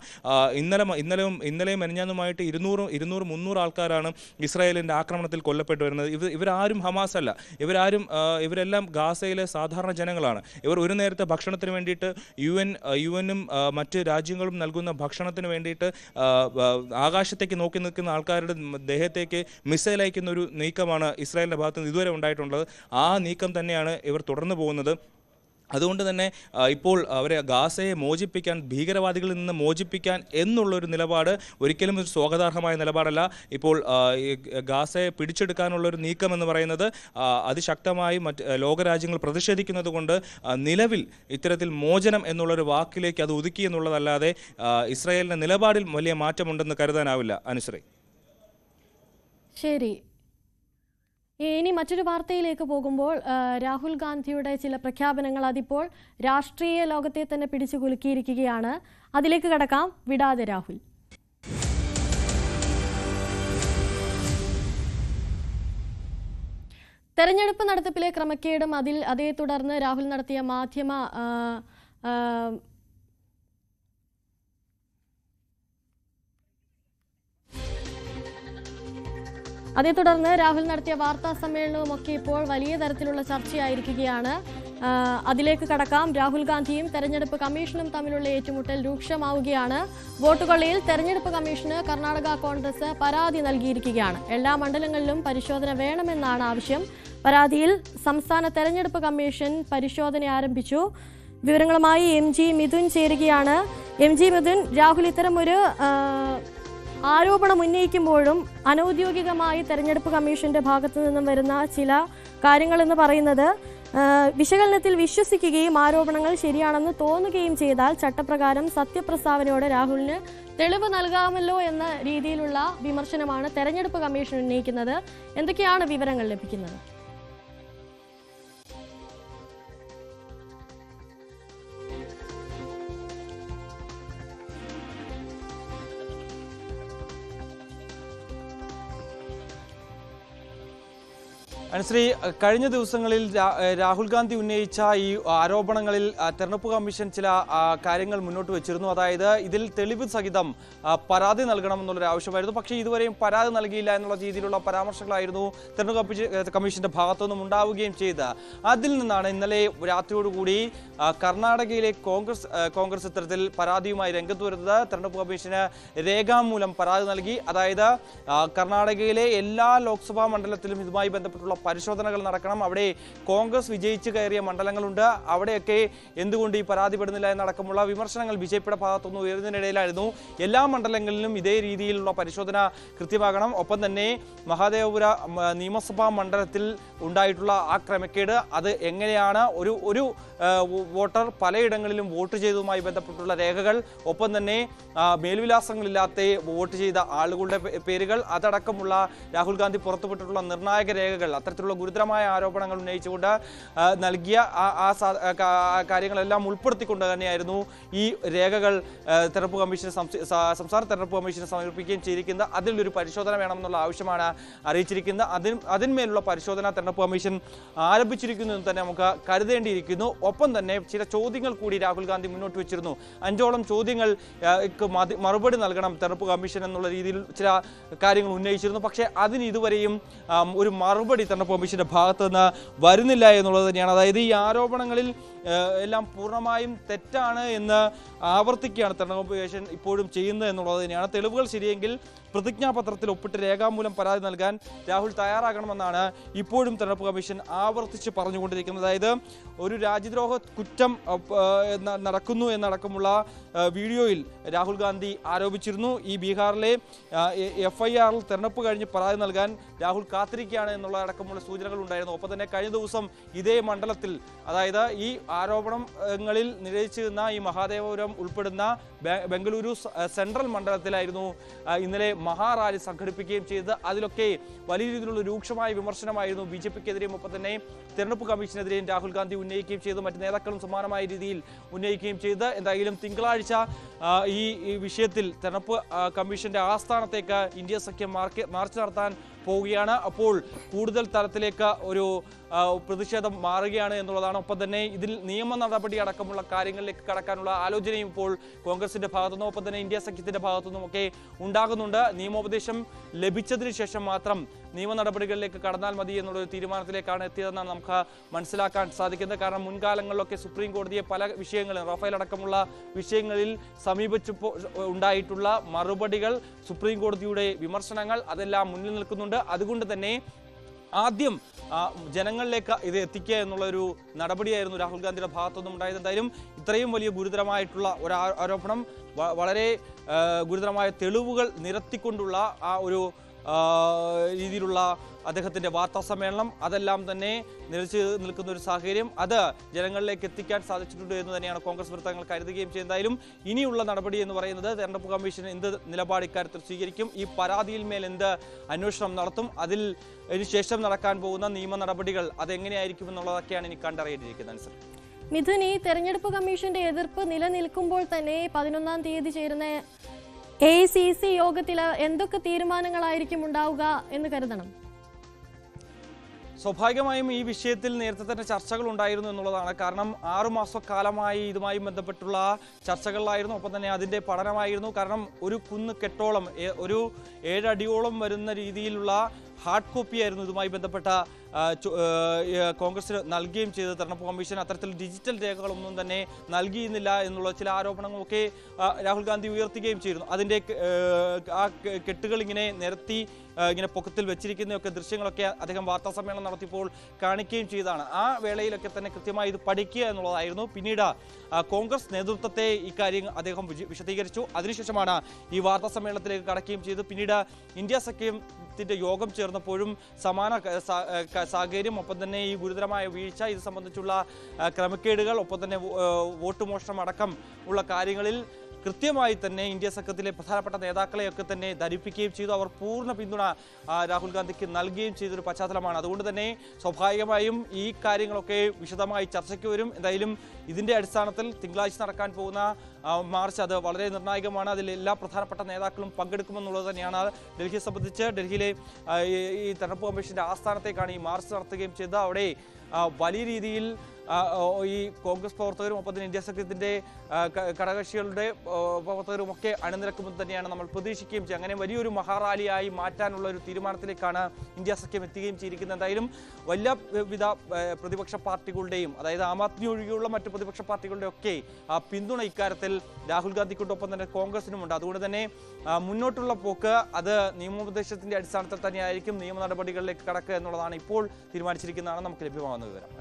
ഇന്നലെയും മെനഞ്ഞാന്നുമായിട്ട് 200-300 ആൾക്കാരാണ് ഇസ്രായേലിൻ്റെ ആക്രമണത്തിൽ കൊല്ലപ്പെട്ടു വരുന്നത്. ഇവരാരും ഹമാസ് അല്ല, ഇവരെല്ലാം ഗാസയിലെ സാധാരണ ജനങ്ങളാണ്. ഇവർ ഒരു നേരത്തെ ഭക്ഷണത്തിന് വേണ്ടിയിട്ട് യുഎനും മറ്റ് രാജ്യങ്ങളും നൽകുന്ന ഭക്ഷണത്തിന് വേണ്ടിയിട്ട് ആകാശത്തേക്ക് നോക്കി നിൽക്കുന്ന ആൾക്കാരുടെ ദേഹത്തേക്ക് മിസൈൽ അയക്കുന്ന ഒരു നീക്കമാണ് ഇസ്രായേലിൻ്റെ ഭാഗത്ത് നിന്ന് ഇതുവരെ ഉണ്ടായിട്ടുള്ളത്. ആ നീക്കം തന്നെയാണ് ഇവർ തുടർന്നു പോകുന്നത്. അതുകൊണ്ട് തന്നെ ഇപ്പോൾ അവരെ ഗാസയെ മോചിപ്പിക്കാൻ, ഭീകരവാദികളിൽ നിന്ന് മോചിപ്പിക്കാൻ എന്നുള്ളൊരു നിലപാട് ഒരിക്കലും ഒരു സ്വാഗതാർഹമായ നിലപാടല്ല. ഇപ്പോൾ ഗാസയെ പിടിച്ചെടുക്കാനുള്ളൊരു നീക്കം എന്ന് പറയുന്നത് അതിശക്തമായി ലോകരാജ്യങ്ങൾ പ്രതിഷേധിക്കുന്നത് കൊണ്ട് നിലവിൽ ഇത്തരത്തിൽ മോചനം എന്നുള്ളൊരു വാക്കിലേക്ക് അത് ഒതുക്കി എന്നുള്ളതല്ലാതെ ഇസ്രായേലിൻ്റെ നിലപാടിൽ വലിയ മാറ്റമുണ്ടെന്ന് കരുതാനാവില്ല. അനുശ്രീ. ശരി, ഇനി മറ്റൊരു വാർത്തയിലേക്ക് പോകുമ്പോൾ രാഹുൽ ഗാന്ധിയുടെ ചില പ്രഖ്യാപനങ്ങൾ അതിപ്പോൾ രാഷ്ട്രീയ ലോകത്തെ തന്നെ പിടിച്ചു കുലുക്കിയിരിക്കുകയാണ്. അതിലേക്ക് കടക്കാം. വിടാതെ രാഹുൽ. തെരഞ്ഞെടുപ്പ് നടത്തിപ്പിലെ ക്രമക്കേടും അതേ തുടർന്ന് രാഹുൽ നടത്തിയ വാർത്താ സമ്മേളനവും ഒക്കെ ഇപ്പോൾ വലിയ തരത്തിലുള്ള ചർച്ചയായിരിക്കുകയാണ്. അതിലേക്ക് കടക്കാം. രാഹുൽ ഗാന്ധിയും തെരഞ്ഞെടുപ്പ് കമ്മീഷനും തമ്മിലുള്ള ഏറ്റുമുട്ടൽ രൂക്ഷമാവുകയാണ്. വോട്ടുകൊള്ളയിൽ തെരഞ്ഞെടുപ്പ് കമ്മീഷന് കർണാടക കോൺഗ്രസ് പരാതി നൽകിയിരിക്കുകയാണ്. എല്ലാ മണ്ഡലങ്ങളിലും പരിശോധന വേണമെന്നാണ് ആവശ്യം. പരാതിയിൽ സംസ്ഥാന തെരഞ്ഞെടുപ്പ് കമ്മീഷൻ പരിശോധന ആരംഭിച്ചു. വിവരങ്ങളുമായി MG മിഥുൻ ചേരുകയാണ്. MG മിഥുൻ, രാഹുൽ ഇത്തരമൊരു ആരോപണം ഉന്നയിക്കുമ്പോഴും അനൌദ്യോഗികമായി തെരഞ്ഞെടുപ്പ് കമ്മീഷന്റെ ഭാഗത്തു നിന്നും വരുന്ന ചില കാര്യങ്ങൾ എന്ന് പറയുന്നത് വിശകലനത്തിൽ വിശ്വസിക്കുകയും ആരോപണങ്ങൾ ശരിയാണെന്ന് തോന്നുകയും ചെയ്താൽ ചട്ടപ്രകാരം സത്യപ്രസ്താവനയോടെ രാഹുലിന് തെളിവ് നൽകാമല്ലോ എന്ന രീതിയിലുള്ള വിമർശനമാണ് തെരഞ്ഞെടുപ്പ് കമ്മീഷൻ ഉന്നയിക്കുന്നത്. എന്തൊക്കെയാണ് വിവരങ്ങൾ ലഭിക്കുന്നത്? അനുശ്രീ, കഴിഞ്ഞ ദിവസങ്ങളിൽ രാഹുൽ ഗാന്ധി ഉന്നയിച്ച ഈ ആരോപണങ്ങളിൽ തെരഞ്ഞെടുപ്പ് കമ്മീഷൻ ചില കാര്യങ്ങൾ മുന്നോട്ട് വെച്ചിരുന്നു. അതായത് ഇതിൽ തെളിവ് സഹിതം പരാതി നൽകണമെന്നുള്ളൊരു ആവശ്യമായിരുന്നു. പക്ഷേ ഇതുവരെയും പരാതി നൽകിയില്ല എന്നുള്ള രീതിയിലുള്ള പരാമർശങ്ങളായിരുന്നു തെരഞ്ഞെടുപ്പ് കമ്മീഷന്റെ ഭാഗത്തുനിന്നും ഉണ്ടാവുകയും ചെയ്ത്. അതിൽ നിന്നാണ് ഇന്നലെ രാത്രിയോടുകൂടി കർണാടകയിലെ കോൺഗ്രസ് ഇത്തരത്തിൽ പരാതിയുമായി രംഗത്ത് വരുന്നത്. തെരഞ്ഞെടുപ്പ് കമ്മീഷന് രേഖാമൂലം പരാതി നൽകി. അതായത് കർണാടകയിലെ എല്ലാ ലോക്സഭാ മണ്ഡലത്തിലും ഇതുമായി ബന്ധപ്പെട്ടുള്ള പരിശോധനകൾ നടക്കണം. അവിടെ കോൺഗ്രസ് വിജയിച്ചു കയറിയ മണ്ഡലങ്ങളുണ്ട്. അവിടെയൊക്കെ എന്തുകൊണ്ട് ഈ പരാതിപ്പെടുന്നില്ല എന്നടക്കമുള്ള വിമർശനങ്ങൾ ബിജെപിയുടെ ഭാഗത്തുനിന്ന് ഉയരുന്നതിനിടയിലായിരുന്നു എല്ലാ മണ്ഡലങ്ങളിലും ഇതേ രീതിയിലുള്ള പരിശോധന കൃത്യമാകണം. ഒപ്പം തന്നെ മഹാദേവപുര നിയമസഭാ മണ്ഡലത്തിൽ ഉണ്ടായിട്ടുള്ള ആ ക്രമക്കേട് അത് എങ്ങനെയാണ് ഒരു വോട്ടർ പലയിടങ്ങളിലും വോട്ട് ചെയ്തതുമായി ബന്ധപ്പെട്ടുള്ള രേഖകൾ, ഒപ്പം തന്നെ മേൽവിലാസങ്ങളില്ലാത്ത വോട്ട് ചെയ്ത ആളുകളുടെ പേരുകൾ, അതടക്കമുള്ള രാഹുൽ ഗാന്ധി പുറത്തുവിട്ടിട്ടുള്ള നിർണായക രേഖകൾ, അത്തരത്തിലുള്ള ഗുരുതരമായ ആരോപണങ്ങൾ ഉന്നയിച്ചുകൊണ്ട് നൽകിയ കാര്യങ്ങളെല്ലാം ഉൾപ്പെടുത്തിക്കൊണ്ട് തന്നെയായിരുന്നു ഈ രേഖകൾ തെരഞ്ഞെടുപ്പ് കമ്മീഷന് സംസ്ഥാന തെരഞ്ഞെടുപ്പ് കമ്മീഷന് സമർപ്പിക്കുകയും ചെയ്തിരിക്കുന്നത്. അതിലൊരു പരിശോധന വേണമെന്നുള്ള ആവശ്യമാണ് അറിയിച്ചിരിക്കുന്നത്. അതിന്മേലുള്ള പരിശോധന തെരഞ്ഞെടുപ്പ് കമ്മീഷൻ ആരംഭിച്ചിരിക്കുന്നു എന്ന് തന്നെ നമുക്ക് കരുതേണ്ടിയിരിക്കുന്നു. ഒപ്പം തന്നെ ചില ചോദ്യങ്ങൾ കൂടി രാഹുൽ ഗാന്ധി മുന്നോട്ട് വെച്ചിരുന്നു. 5ഓളം ചോദ്യങ്ങൾ മറുപടി നൽകണം തെരഞ്ഞെടുപ്പ് കമ്മീഷൻ എന്നുള്ള രീതിയിൽ ചില കാര്യങ്ങൾ ഉന്നയിച്ചിരുന്നു. പക്ഷേ അതിന് ഇതുവരെയും ഒരു മറുപടി തെരഞ്ഞെടുപ്പ് കമ്മീഷന്റെ ഭാഗത്ത് നിന്ന് വരുന്നില്ല എന്നുള്ളത് തന്നെയാണ്. അതായത് ഈ ആരോപണങ്ങളിൽ എല്ലാം പൂർണ്ണമായും തെറ്റാണ് എന്ന് ആവർത്തിക്കുകയാണ് തെരഞ്ഞെടുപ്പ് കമ്മീഷൻ ഇപ്പോഴും ചെയ്യുന്നത് എന്നുള്ളത് തന്നെയാണ്. തെളിവുകൾ ശരിയെങ്കിൽ പ്രതിജ്ഞാപത്രത്തിൽ ഒപ്പിട്ട് രേഖാമൂലം പരാതി നൽകാൻ രാഹുൽ തയ്യാറാകണമെന്നാണ് ഇപ്പോഴും തെരഞ്ഞെടുപ്പ് കമ്മീഷൻ ആവർത്തിച്ച് പറഞ്ഞുകൊണ്ടിരിക്കുന്നത്. അതായത് ഒരു രാജ്യദ്രോഹ കുറ്റം നടക്കുന്നു എന്നടക്കമുള്ള വീഡിയോയിൽ രാഹുൽ ഗാന്ധി ആരോപിച്ചിരുന്നു. ഈ ബീഹാറിലെ FIRൽ തെരഞ്ഞെടുപ്പ് കഴിഞ്ഞ് പരാതി നൽകാൻ രാഹുൽ കാത്തിരിക്കുകയാണ് എന്നുള്ളതടക്കമുള്ള സൂചനകൾ ഉണ്ടായിരുന്നു. ഒപ്പം തന്നെ കഴിഞ്ഞ ദിവസം ഇതേ മണ്ഡലത്തിൽ, അതായത് ഈ ആരോപണങ്ങളിൽ നിരയിച്ചു നിന്ന ഈ മഹാദേവപുരം ഉൾപ്പെടുന്ന ബംഗളൂരു സെൻട്രൽ മണ്ഡലത്തിലായിരുന്നു ഇന്നലെ മഹാറാലി സംഘടിപ്പിക്കുകയും ചെയ്തത്. അതിലൊക്കെ വലിയ രീതിയിലുള്ള രൂക്ഷമായ വിമർശനമായിരുന്നു BJPക്കെതിരെയും ഒപ്പം തന്നെ തെരഞ്ഞെടുപ്പ് കമ്മീഷനെതിരെയും രാഹുൽ ഗാന്ധി ഉന്നയിക്കുകയും ചെയ്തു. മറ്റ് നേതാക്കളും സമാനമായ രീതിയിൽ ഉന്നയിക്കുകയും ചെയ്ത് എന്തായാലും തിങ്കളാഴ്ച ഈ വിഷയത്തിൽ തെരഞ്ഞെടുപ്പ് കമ്മീഷന്റെ ആസ്ഥാനത്തേക്ക് ഇന്ത്യ സഖ്യം മാർച്ച് നടത്താൻ പോവുകയാണ്. അപ്പോൾ കൂടുതൽ തലത്തിലേക്ക് ഒരു പ്രതിഷേധം മാറുകയാണ് എന്നുള്ളതാണ്. ഒപ്പം തന്നെ ഇതിൽ നിയമ നടപടി അടക്കമുള്ള കാര്യങ്ങളിലേക്ക് കടക്കാനുള്ള ആലോചനയും ഇപ്പോൾ കോൺഗ്രസിന്റെ ഭാഗത്തുനിന്നും ഒപ്പം തന്നെ ഇന്ത്യ സഖ്യത്തിന്റെ ഭാഗത്തുനിന്നും ഒക്കെ ഉണ്ടാകുന്നുണ്ട്. നിയമോപദേശം ലഭിച്ചതിന് ശേഷം മാത്രം നിയമ നടപടികളിലേക്ക് കടന്നാൽ മതി എന്നുള്ളൊരു തീരുമാനത്തിലേക്കാണ് എത്തിയതെന്നാണ് നമുക്ക് മനസ്സിലാക്കാൻ സാധിക്കുന്നത്. കാരണം മുൻകാലങ്ങളിലൊക്കെ സുപ്രീം കോടതിയെ പല വിഷയങ്ങളും, റഫേൽ അടക്കമുള്ള വിഷയങ്ങളിൽ സമീപിച്ചപ്പോൾ ഉണ്ടായിട്ടുള്ള മറുപടികൾ, സുപ്രീം കോടതിയുടെ വിമർശനങ്ങൾ അതെല്ലാം മുന്നിൽ നിൽക്കുന്നുണ്ട്. അതുകൊണ്ട് തന്നെ ആദ്യം ജനങ്ങളിലേക്ക് ഇത് എത്തിക്കുക എന്നുള്ളൊരു നടപടിയായിരുന്നു രാഹുൽ ഗാന്ധിയുടെ ഭാഗത്തുനിന്നും ഉണ്ടായത്. എന്തായാലും ഇത്രയും വലിയ ഗുരുതരമായിട്ടുള്ള ഒരു ആരോപണം, വളരെ ഗുരുതരമായ തെളിവുകൾ നിരത്തിക്കൊണ്ടുള്ള ആ ഒരു രീതിയിലുള്ള അദ്ദേഹത്തിൻ്റെ വാർത്താ സമ്മേളനം, അതെല്ലാം തന്നെ നിലച്ചു നിൽക്കുന്ന ഒരു സാഹചര്യം, അത് ജനങ്ങളിലേക്ക് എത്തിക്കാൻ സാധിച്ചിട്ടുണ്ട് എന്ന് തന്നെയാണ് കോൺഗ്രസ് വൃത്തങ്ങൾ കരുതുകയും ചെയ്യുന്നത്. എന്തായാലും ഇനിയുള്ള നടപടി എന്ന് പറയുന്നത് തെരഞ്ഞെടുപ്പ് കമ്മീഷൻ എന്ത് നിലപാട് ഇക്കാര്യത്തിൽ സ്വീകരിക്കും, ഈ പരാതിയിൽ മേൽ എന്ത് അന്വേഷണം നടത്തും, അതിനുശേഷം നടക്കാൻ പോകുന്ന നിയമ നടപടികൾ അതെങ്ങനെയായിരിക്കും എന്നുള്ളതൊക്കെയാണ് ഇനി കണ്ടറിയേണ്ടിയിരിക്കുന്നത്. മിഥുൻ, ഈ തെരഞ്ഞെടുപ്പ് കമ്മീഷന്റെ എതിർപ്പ് നിലനിൽക്കുമ്പോൾ തന്നെ 11-ാം തീയതി ചേരുന്ന AICC യോഗത്തിൽ എന്തൊക്കെ തീരുമാനങ്ങളായിരിക്കും ഉണ്ടാവുക എന്ന് കരുതണം? സ്വാഭാവികമായും ഈ വിഷയത്തിൽ നേരത്തെ തന്നെ ചർച്ചകൾ ഉണ്ടായിരുന്നു എന്നുള്ളതാണ്. കാരണം 6 മാസക്കാലമായി ഇതുമായി ബന്ധപ്പെട്ടുള്ള ചർച്ചകളിലായിരുന്നു, ഒപ്പം തന്നെ അതിൻ്റെ പഠനമായിരുന്നു. കാരണം ഒരു കുന്ന് കെട്ടോളം, ഒരു 7 അടിയോളം വരുന്ന രീതിയിലുള്ള ഹാർഡ് കോപ്പിയായിരുന്നു ഇതുമായി ബന്ധപ്പെട്ട കോൺഗ്രസിന് നൽകുകയും ചെയ്തത്. തെരഞ്ഞെടുപ്പ് കമ്മീഷൻ അത്തരത്തിൽ ഡിജിറ്റൽ രേഖകളൊന്നും തന്നെ നൽകിയിരുന്നില്ല എന്നുള്ള ചില ആരോപണങ്ങളൊക്കെ രാഹുൽ ഗാന്ധി ഉയർത്തുകയും ചെയ്തിരുന്നു. അതിൻ്റെ ആ കെട്ടുകൾ ഇങ്ങനെ നിരത്തി ഇങ്ങനെ പൊക്കത്തിൽ വെച്ചിരിക്കുന്നതൊക്കെ ദൃശ്യങ്ങളൊക്കെ അദ്ദേഹം വാർത്താ സമ്മേളനം നടത്തിയപ്പോൾ കാണിക്കുകയും ചെയ്തതാണ്. ആ വേളയിലൊക്കെ തന്നെ കൃത്യമായി ഇത് പഠിക്കുക എന്നുള്ളതായിരുന്നു. പിന്നീട് കോൺഗ്രസ് നേതൃത്വത്തെ ഇക്കാര്യം അദ്ദേഹം വിശദീകരിച്ചു. അതിനുശേഷമാണ് ഈ വാർത്താ സമ്മേളനത്തിലേക്ക് കടക്കുകയും ചെയ്തു. പിന്നീട് ഇന്ത്യ സഖ്യത്തിന്റെ യോഗം ചേർന്നപ്പോഴും സമാന സാഹചര്യം, ഒപ്പം തന്നെ ഈ ഗുരുതരമായ വീഴ്ച, ഇത് സംബന്ധിച്ചുള്ള ക്രമക്കേടുകൾ, ഒപ്പം തന്നെ വോട്ട് മോഷണം അടക്കം ഉള്ള കാര്യങ്ങളിൽ കൃത്യമായി തന്നെ ഇന്ത്യ സഖ്യത്തിലെ പ്രധാനപ്പെട്ട നേതാക്കളെയൊക്കെ തന്നെ ധരിപ്പിക്കുകയും ചെയ്തു. അവർ പൂർണ്ണ പിന്തുണ രാഹുൽ ഗാന്ധിക്ക് നൽകുകയും ചെയ്തൊരു പശ്ചാത്തലമാണ്. അതുകൊണ്ട് തന്നെ സ്വാഭാവികമായും ഈ കാര്യങ്ങളൊക്കെ വിശദമായി ചർച്ചയ്ക്ക് വരും. എന്തായാലും ഇതിൻ്റെ അടിസ്ഥാനത്തിൽ തിങ്കളാഴ്ച നടക്കാൻ പോകുന്ന മാർച്ച് അത് വളരെ നിർണായകമാണ്. അതിൽ എല്ലാ പ്രധാനപ്പെട്ട നേതാക്കളും പങ്കെടുക്കുമെന്നുള്ളത് തന്നെയാണ്. ഡൽഹിയെ സംബന്ധിച്ച് ഡൽഹിയിലെ ഈ തെരഞ്ഞെടുപ്പ് കമ്മീഷന്റെ ആസ്ഥാനത്തേക്കാണ് ഈ മാർച്ച് നടത്തുകയും ചെയ്തത്. അവിടെ വലിയ രീതിയിൽ ഈ കോൺഗ്രസ് പ്രവർത്തകരും ഒപ്പം തന്നെ ഇന്ത്യ സഖ്യത്തിൻ്റെ ഘടകകക്ഷികളുടെ പ്രവർത്തകരും ഒക്കെ അണിനിരക്കുമെന്ന് തന്നെയാണ് നമ്മൾ പ്രതീക്ഷിക്കുകയും ചെയ്യുക. അങ്ങനെ വലിയൊരു മഹാറാലിയായി മാറ്റാനുള്ള ഒരു തീരുമാനത്തിലേക്കാണ് ഇന്ത്യ സഖ്യം എത്തുകയും ചെയ്തിരിക്കുന്നത്. എന്തായാലും വലിയവിധ പ്രതിപക്ഷ പാർട്ടികളുടെയും, അതായത് ആം ആദ്മി ഒഴികെയുള്ള മറ്റ് പ്രതിപക്ഷ പാർട്ടികളുടെ ഒക്കെ പിന്തുണ ഇക്കാര്യത്തിൽ രാഹുൽ ഗാന്ധിക്കൊപ്പം തന്നെ കോൺഗ്രസിനുമുണ്ട്. അതുകൊണ്ട് തന്നെ മുന്നോട്ടുള്ള പോക്ക് അത് നിയമോപദേശത്തിന്റെ അടിസ്ഥാനത്തിൽ തന്നെയായിരിക്കും. നിയമ നടപടികളിലേക്ക് കടക്കുക എന്നുള്ളതാണ് ഇപ്പോൾ തീരുമാനിച്ചിരിക്കുന്നതാണ് നമുക്ക് ലഭ്യമാകുന്ന വിവരം.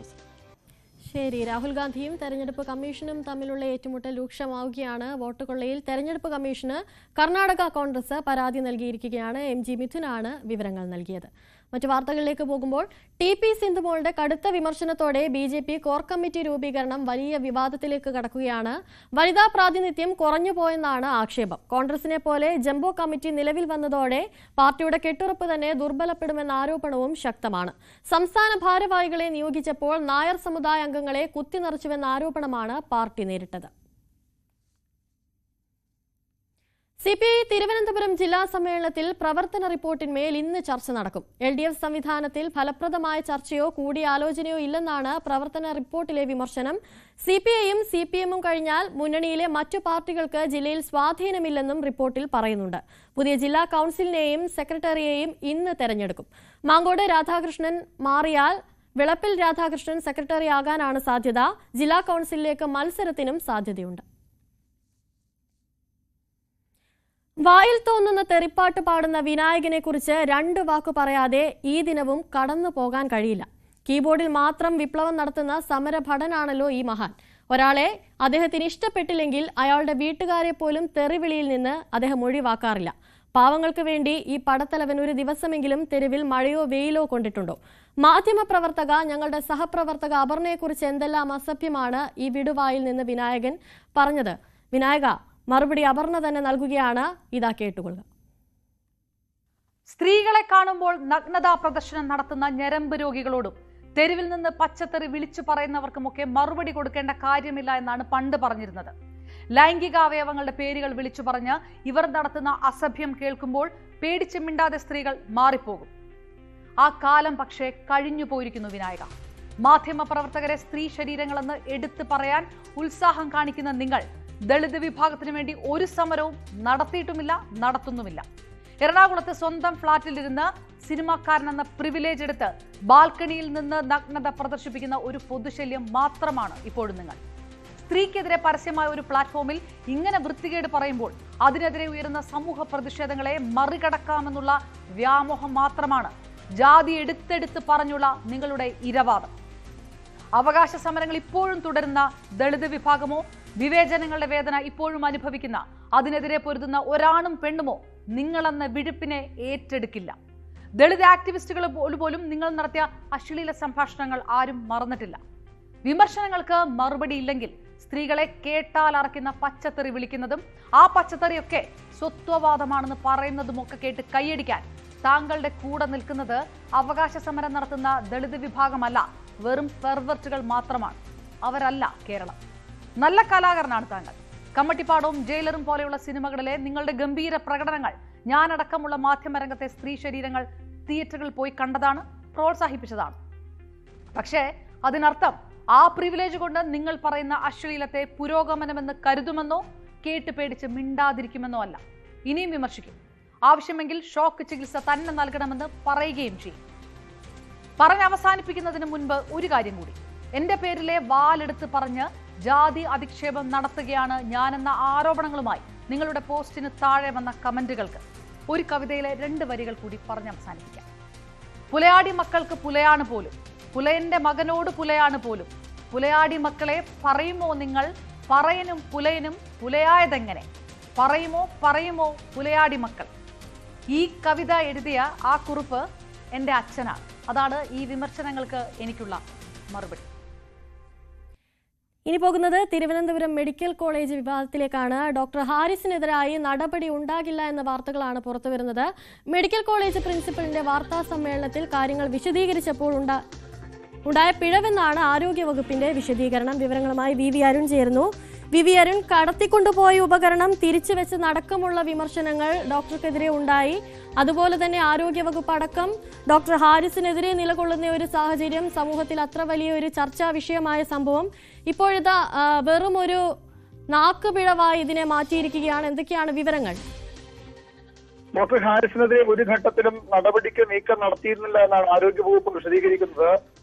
ശരി, രാഹുൽ ഗാന്ധിയും തെരഞ്ഞെടുപ്പ് കമ്മീഷനും തമ്മിലുള്ള ഏറ്റുമുട്ടൽ രൂക്ഷമാവുകയാണ്. വോട്ട് കൊള്ളയിൽ തെരഞ്ഞെടുപ്പ് കമ്മീഷന് കർണാടക കോൺഗ്രസ് പരാതി നൽകിയിരിക്കുകയാണ്. MG മിഥുനാണ് വിവരങ്ങൾ നൽകിയത്. മറ്റു വാർത്തകളിലേക്ക് പോകുമ്പോൾ TP സിന്ധുമോളുടെ കടുത്ത വിമർശനത്തോടെ BJP കോർ കമ്മിറ്റി രൂപീകരണം വലിയ വിവാദത്തിലേക്ക് കടക്കുകയാണ്. വനിതാ പ്രാതിനിധ്യം കുറഞ്ഞുപോയെന്നാണ് ആക്ഷേപം. കോൺഗ്രസിനെ പോലെ ജംബോ കമ്മിറ്റി നിലവിൽ വന്നതോടെ പാർട്ടിയുടെ കെട്ടുറപ്പ് തന്നെ ദുർബലപ്പെടുമെന്ന ആരോപണവും ശക്തമാണ്. സംസ്ഥാന ഭാരവാഹികളെ നിയോഗിച്ചപ്പോൾ നായർ സമുദായ അംഗങ്ങളെ കുത്തിനിറച്ചുവെന്ന ആരോപണമാണ് പാർട്ടി നേരിട്ടത്. CPI തിരുവനന്തപുരം ജില്ലാ സമ്മേളനത്തിൽ പ്രവർത്തന റിപ്പോർട്ടിന്മേൽ ഇന്ന് ചർച്ച നടക്കും. LDF സംവിധാനത്തിൽ ഫലപ്രദമായ ചർച്ചയോ കൂടിയാലോചനയോ ഇല്ലെന്നാണ് പ്രവർത്തന റിപ്പോർട്ടിലെ വിമർശനം. CPIയും CPMും കഴിഞ്ഞാൽ മുന്നണിയിലെ മറ്റു പാർട്ടികൾക്ക് ജില്ലയിൽ സ്വാധീനമില്ലെന്നും റിപ്പോർട്ടിൽ പറയുന്നുണ്ട്. പുതിയ ജില്ലാ കൌൺസിലിനെയും സെക്രട്ടറിയെയും ഇന്ന് തെരഞ്ഞെടുക്കും. മാങ്കോട് രാധാകൃഷ്ണൻ മാറിയാൽ വിളപ്പിൽ രാധാകൃഷ്ണൻ സെക്രട്ടറി ആകാനാണ് സാധ്യത. ജില്ലാ കൌൺസിലിലേക്ക് മത്സരത്തിനും സാധ്യതയുണ്ട്. വായിൽ തോന്നുന്ന തെറിപ്പാട്ട് പാടുന്ന വിനായകനെ കുറിച്ച് 2 വാക്കു പറയാതെ ഈ ദിനവും കടന്നു പോകാൻ കഴിയില്ല. കീബോർഡിൽ മാത്രം വിപ്ലവം നടത്തുന്ന സമരഭടനാണല്ലോ ഈ മഹാൻ. ഒരാളെ അദ്ദേഹത്തിന് ഇഷ്ടപ്പെട്ടില്ലെങ്കിൽ അയാളുടെ വീട്ടുകാരെ പോലും തെറിവിളിയിൽ നിന്ന് അദ്ദേഹം ഒഴിവാക്കാറില്ല. പാവങ്ങൾക്ക് വേണ്ടി ഈ പടത്തലവൻ ഒരു ദിവസമെങ്കിലും തെരുവിൽ മഴയോ വെയിലോ കൊണ്ടിട്ടുണ്ടോ? മാധ്യമപ്രവർത്തക, ഞങ്ങളുടെ സഹപ്രവർത്തക അപർണയെക്കുറിച്ച് എന്തെല്ലാം അസഭ്യമാണ് ഈ വിടുവായിൽ നിന്ന് വിനായകൻ പറഞ്ഞത്. വിനായക, മറുപടി അപർണ തന്നെ നൽകുകയാണ്. ഇതാ കേട്ടുകൊള്ളുക. സ്ത്രീകളെ കാണുമ്പോൾ നഗ്നതാ പ്രദർശനം നടത്തുന്ന ഞരമ്പ് രോഗികളോടും തെരുവിൽ നിന്ന് പച്ചത്തെറി വിളിച്ചു പറയുന്നവർക്കുമൊക്കെ മറുപടി കൊടുക്കേണ്ട കാര്യമില്ല എന്നാണ് പണ്ട് പറഞ്ഞിരുന്നത്. ലൈംഗികാവയവങ്ങളുടെ പേരുകൾ വിളിച്ചു പറഞ്ഞ് ഇവർ നടത്തുന്ന അസഭ്യം കേൾക്കുമ്പോൾ പേടിച്ച് മിണ്ടാതെ സ്ത്രീകൾ മാറിപ്പോകും. ആ കാലം പക്ഷേ കഴിഞ്ഞു പോയിരിക്കുന്നു വിനായക. മാധ്യമ പ്രവർത്തകരെ സ്ത്രീ ശരീരങ്ങളെന്ന് എടുത്തു പറയാൻ ഉത്സാഹം കാണിക്കുന്ന നിങ്ങൾ ദളിത് വിഭാഗത്തിന് വേണ്ടി ഒരു സമരവും നടത്തിയിട്ടുമില്ല, നടത്തുന്നുമില്ല. എറണാകുളത്ത് സ്വന്തം ഫ്ളാറ്റിലിരുന്ന് സിനിമാക്കാരനെന്ന പ്രിവിലേജ് എടുത്ത് ബാൽക്കണിയിൽ നിന്ന് നഗ്നത പ്രദർശിപ്പിക്കുന്ന ഒരു പൊതുശല്യം മാത്രമാണ് ഇപ്പോഴും നിങ്ങൾ. സ്ത്രീക്കെതിരെ പരസ്യമായ ഒരു പ്ലാറ്റ്ഫോമിൽ ഇങ്ങനെ വൃത്തികേട് പറയുമ്പോൾ അതിനെതിരെ ഉയരുന്ന സമൂഹ പ്രതിഷേധങ്ങളെ മറികടക്കാമെന്നുള്ള വ്യാമോഹം മാത്രമാണ് ജാതി എടുത്തെടുത്ത് പറഞ്ഞുള്ള നിങ്ങളുടെ ഇരവാദം. അവകാശ സമരങ്ങൾ ഇപ്പോഴും തുടരുന്ന ദളിത് വിഭാഗമോ വിവേചനങ്ങളുടെ വേദന ഇപ്പോഴും അനുഭവിക്കുന്ന, അതിനെതിരെ പൊരുതുന്ന ഒരാണും പെണ്ണുമോ നിങ്ങളെന്ന വിഴുപ്പിനെ ഏറ്റെടുക്കില്ല. ദളിത് ആക്ടിവിസ്റ്റുകൾ പോലും നിങ്ങൾ നടത്തിയ അശ്ലീല സംഭാഷണങ്ങൾ ആരും മറന്നിട്ടില്ല. വിമർശനങ്ങൾക്ക് മറുപടി ഇല്ലെങ്കിൽ സ്ത്രീകളെ കേട്ടാൽ അറക്കുന്ന പച്ചത്തെറി വിളിക്കുന്നതും ആ പച്ചത്തെറിയൊക്കെ സ്വത്വവാദമാണെന്ന് പറയുന്നതുമൊക്കെ കേട്ട് കൈയടിക്കാൻ താങ്കളുടെ കൂടെ നിൽക്കുന്നത് അവകാശ സമരം നടത്തുന്ന ദളിത് വിഭാഗമല്ല, വെറും പെർവെർട്ടുകൾ മാത്രമാണ്. അവരല്ല കേരളം. നല്ല കലാകാരനാണ് താങ്കൾ. കമ്മട്ടിപ്പാടവും ജയിലറും പോലെയുള്ള സിനിമകളിലെ നിങ്ങളുടെ ഗംഭീര പ്രകടനങ്ങൾ ഞാനടക്കമുള്ള മാധ്യമരംഗത്തെ സ്ത്രീ ശരീരങ്ങൾ തിയേറ്ററുകളിൽ പോയി കണ്ടതാണ്, പ്രോത്സാഹിപ്പിച്ചതാണ്. പക്ഷേ അതിനർത്ഥം ആ പ്രിവിലേജ് കൊണ്ട് നിങ്ങൾ പറയുന്ന അശ്ലീലത്തെ പുരോഗമനമെന്ന് കരുതുമെന്നോ കേട്ട് പേടിച്ച് മിണ്ടാതിരിക്കുമെന്നോ അല്ല. ഇനിയും വിമർശിക്കും. ആവശ്യമെങ്കിൽ ഷോക്ക് ചികിത്സ തന്നെ നൽകണമെന്ന് പറയുകയും ചെയ്യും. അവസാനിപ്പിക്കുന്നതിന് മുൻപ് ഒരു കാര്യം കൂടി. എന്റെ പേരിലെ വാലെടുത്ത് പറഞ്ഞ് ജാതി അധിക്ഷേപം നടത്തുകയാണ് ഞാനെന്ന ആരോപണങ്ങളുമായി നിങ്ങളുടെ പോസ്റ്റിന് താഴെ വന്ന കമന്റുകൾക്ക് ഒരു കവിതയിലെ 2 വരികൾ കൂടി അവസാനിപ്പിക്കാം. പുലയാടി മക്കൾക്ക് പുലയാണ് പോലും, പുലയന്റെ മകനോട് പുലയാണ് പോലും, പുലയാടി മക്കളെ പറയുമോ നിങ്ങൾ, പറയനും പുലയനും പുലയായതെങ്ങനെ, പറയുമോ പുലയാടി മക്കൾ. ഈ കവിത എഴുതിയ ആ കുറിപ്പ് എൻ്റെ അച്ഛനാണ്. അതാണ് ഈ വിമർശനങ്ങൾക്ക് എനിക്കുള്ള മറുപടി. ഇനി പോകുന്നത് തിരുവനന്തപുരം മെഡിക്കൽ കോളേജ് വിവാദത്തിലേക്കാണ്. ഡോക്ടർ ഹാരിസിനെതിരായി നടപടി ഉണ്ടാകില്ല എന്ന വാർത്തകളാണ് പുറത്തുവരുന്നത്. മെഡിക്കൽ കോളേജ് പ്രിൻസിപ്പലിന്റെ വാർത്താ സമ്മേളനത്തിൽ കാര്യങ്ങൾ വിശദീകരിച്ചപ്പോൾ ഉണ്ടായ പിഴവെന്നാണ് ആരോഗ്യവകുപ്പിന്റെ വിശദീകരണം. വിവരങ്ങളുമായി വി അരുൺ ചേരുന്നു. വി അരുൺ, കടത്തിക്കൊണ്ടുപോയ ഉപകരണം തിരിച്ചു വെച്ച് നടക്കമുള്ള വിമർശനങ്ങൾ ഡോക്ടർക്കെതിരെ ഉണ്ടായി. അതുപോലെ തന്നെ ആരോഗ്യവകുപ്പ് അടക്കം ഡോക്ടർ ഹാരിസിനെതിരെ നിലകൊള്ളുന്ന ഒരു സാഹചര്യം, സമൂഹത്തിൽ അത്ര വലിയൊരു ചർച്ചാ വിഷയമായ സംഭവം ഇപ്പോഴത്തെ വെറും ഒരു നാക്കുപിഴവായി ഇതിനെ മാറ്റിയിരിക്കുകയാണ്. എന്തൊക്കെയാണ് വിവരങ്ങൾ? ഡോക്ടർ ഹാരിസിനെതിരെ ഒരു ഘട്ടത്തിലും നടപടിക്ക് നീക്കം നടത്തിയിരുന്നില്ല എന്നാണ് ആരോഗ്യവകുപ്പ് വിശദീകരിക്കുന്നത്.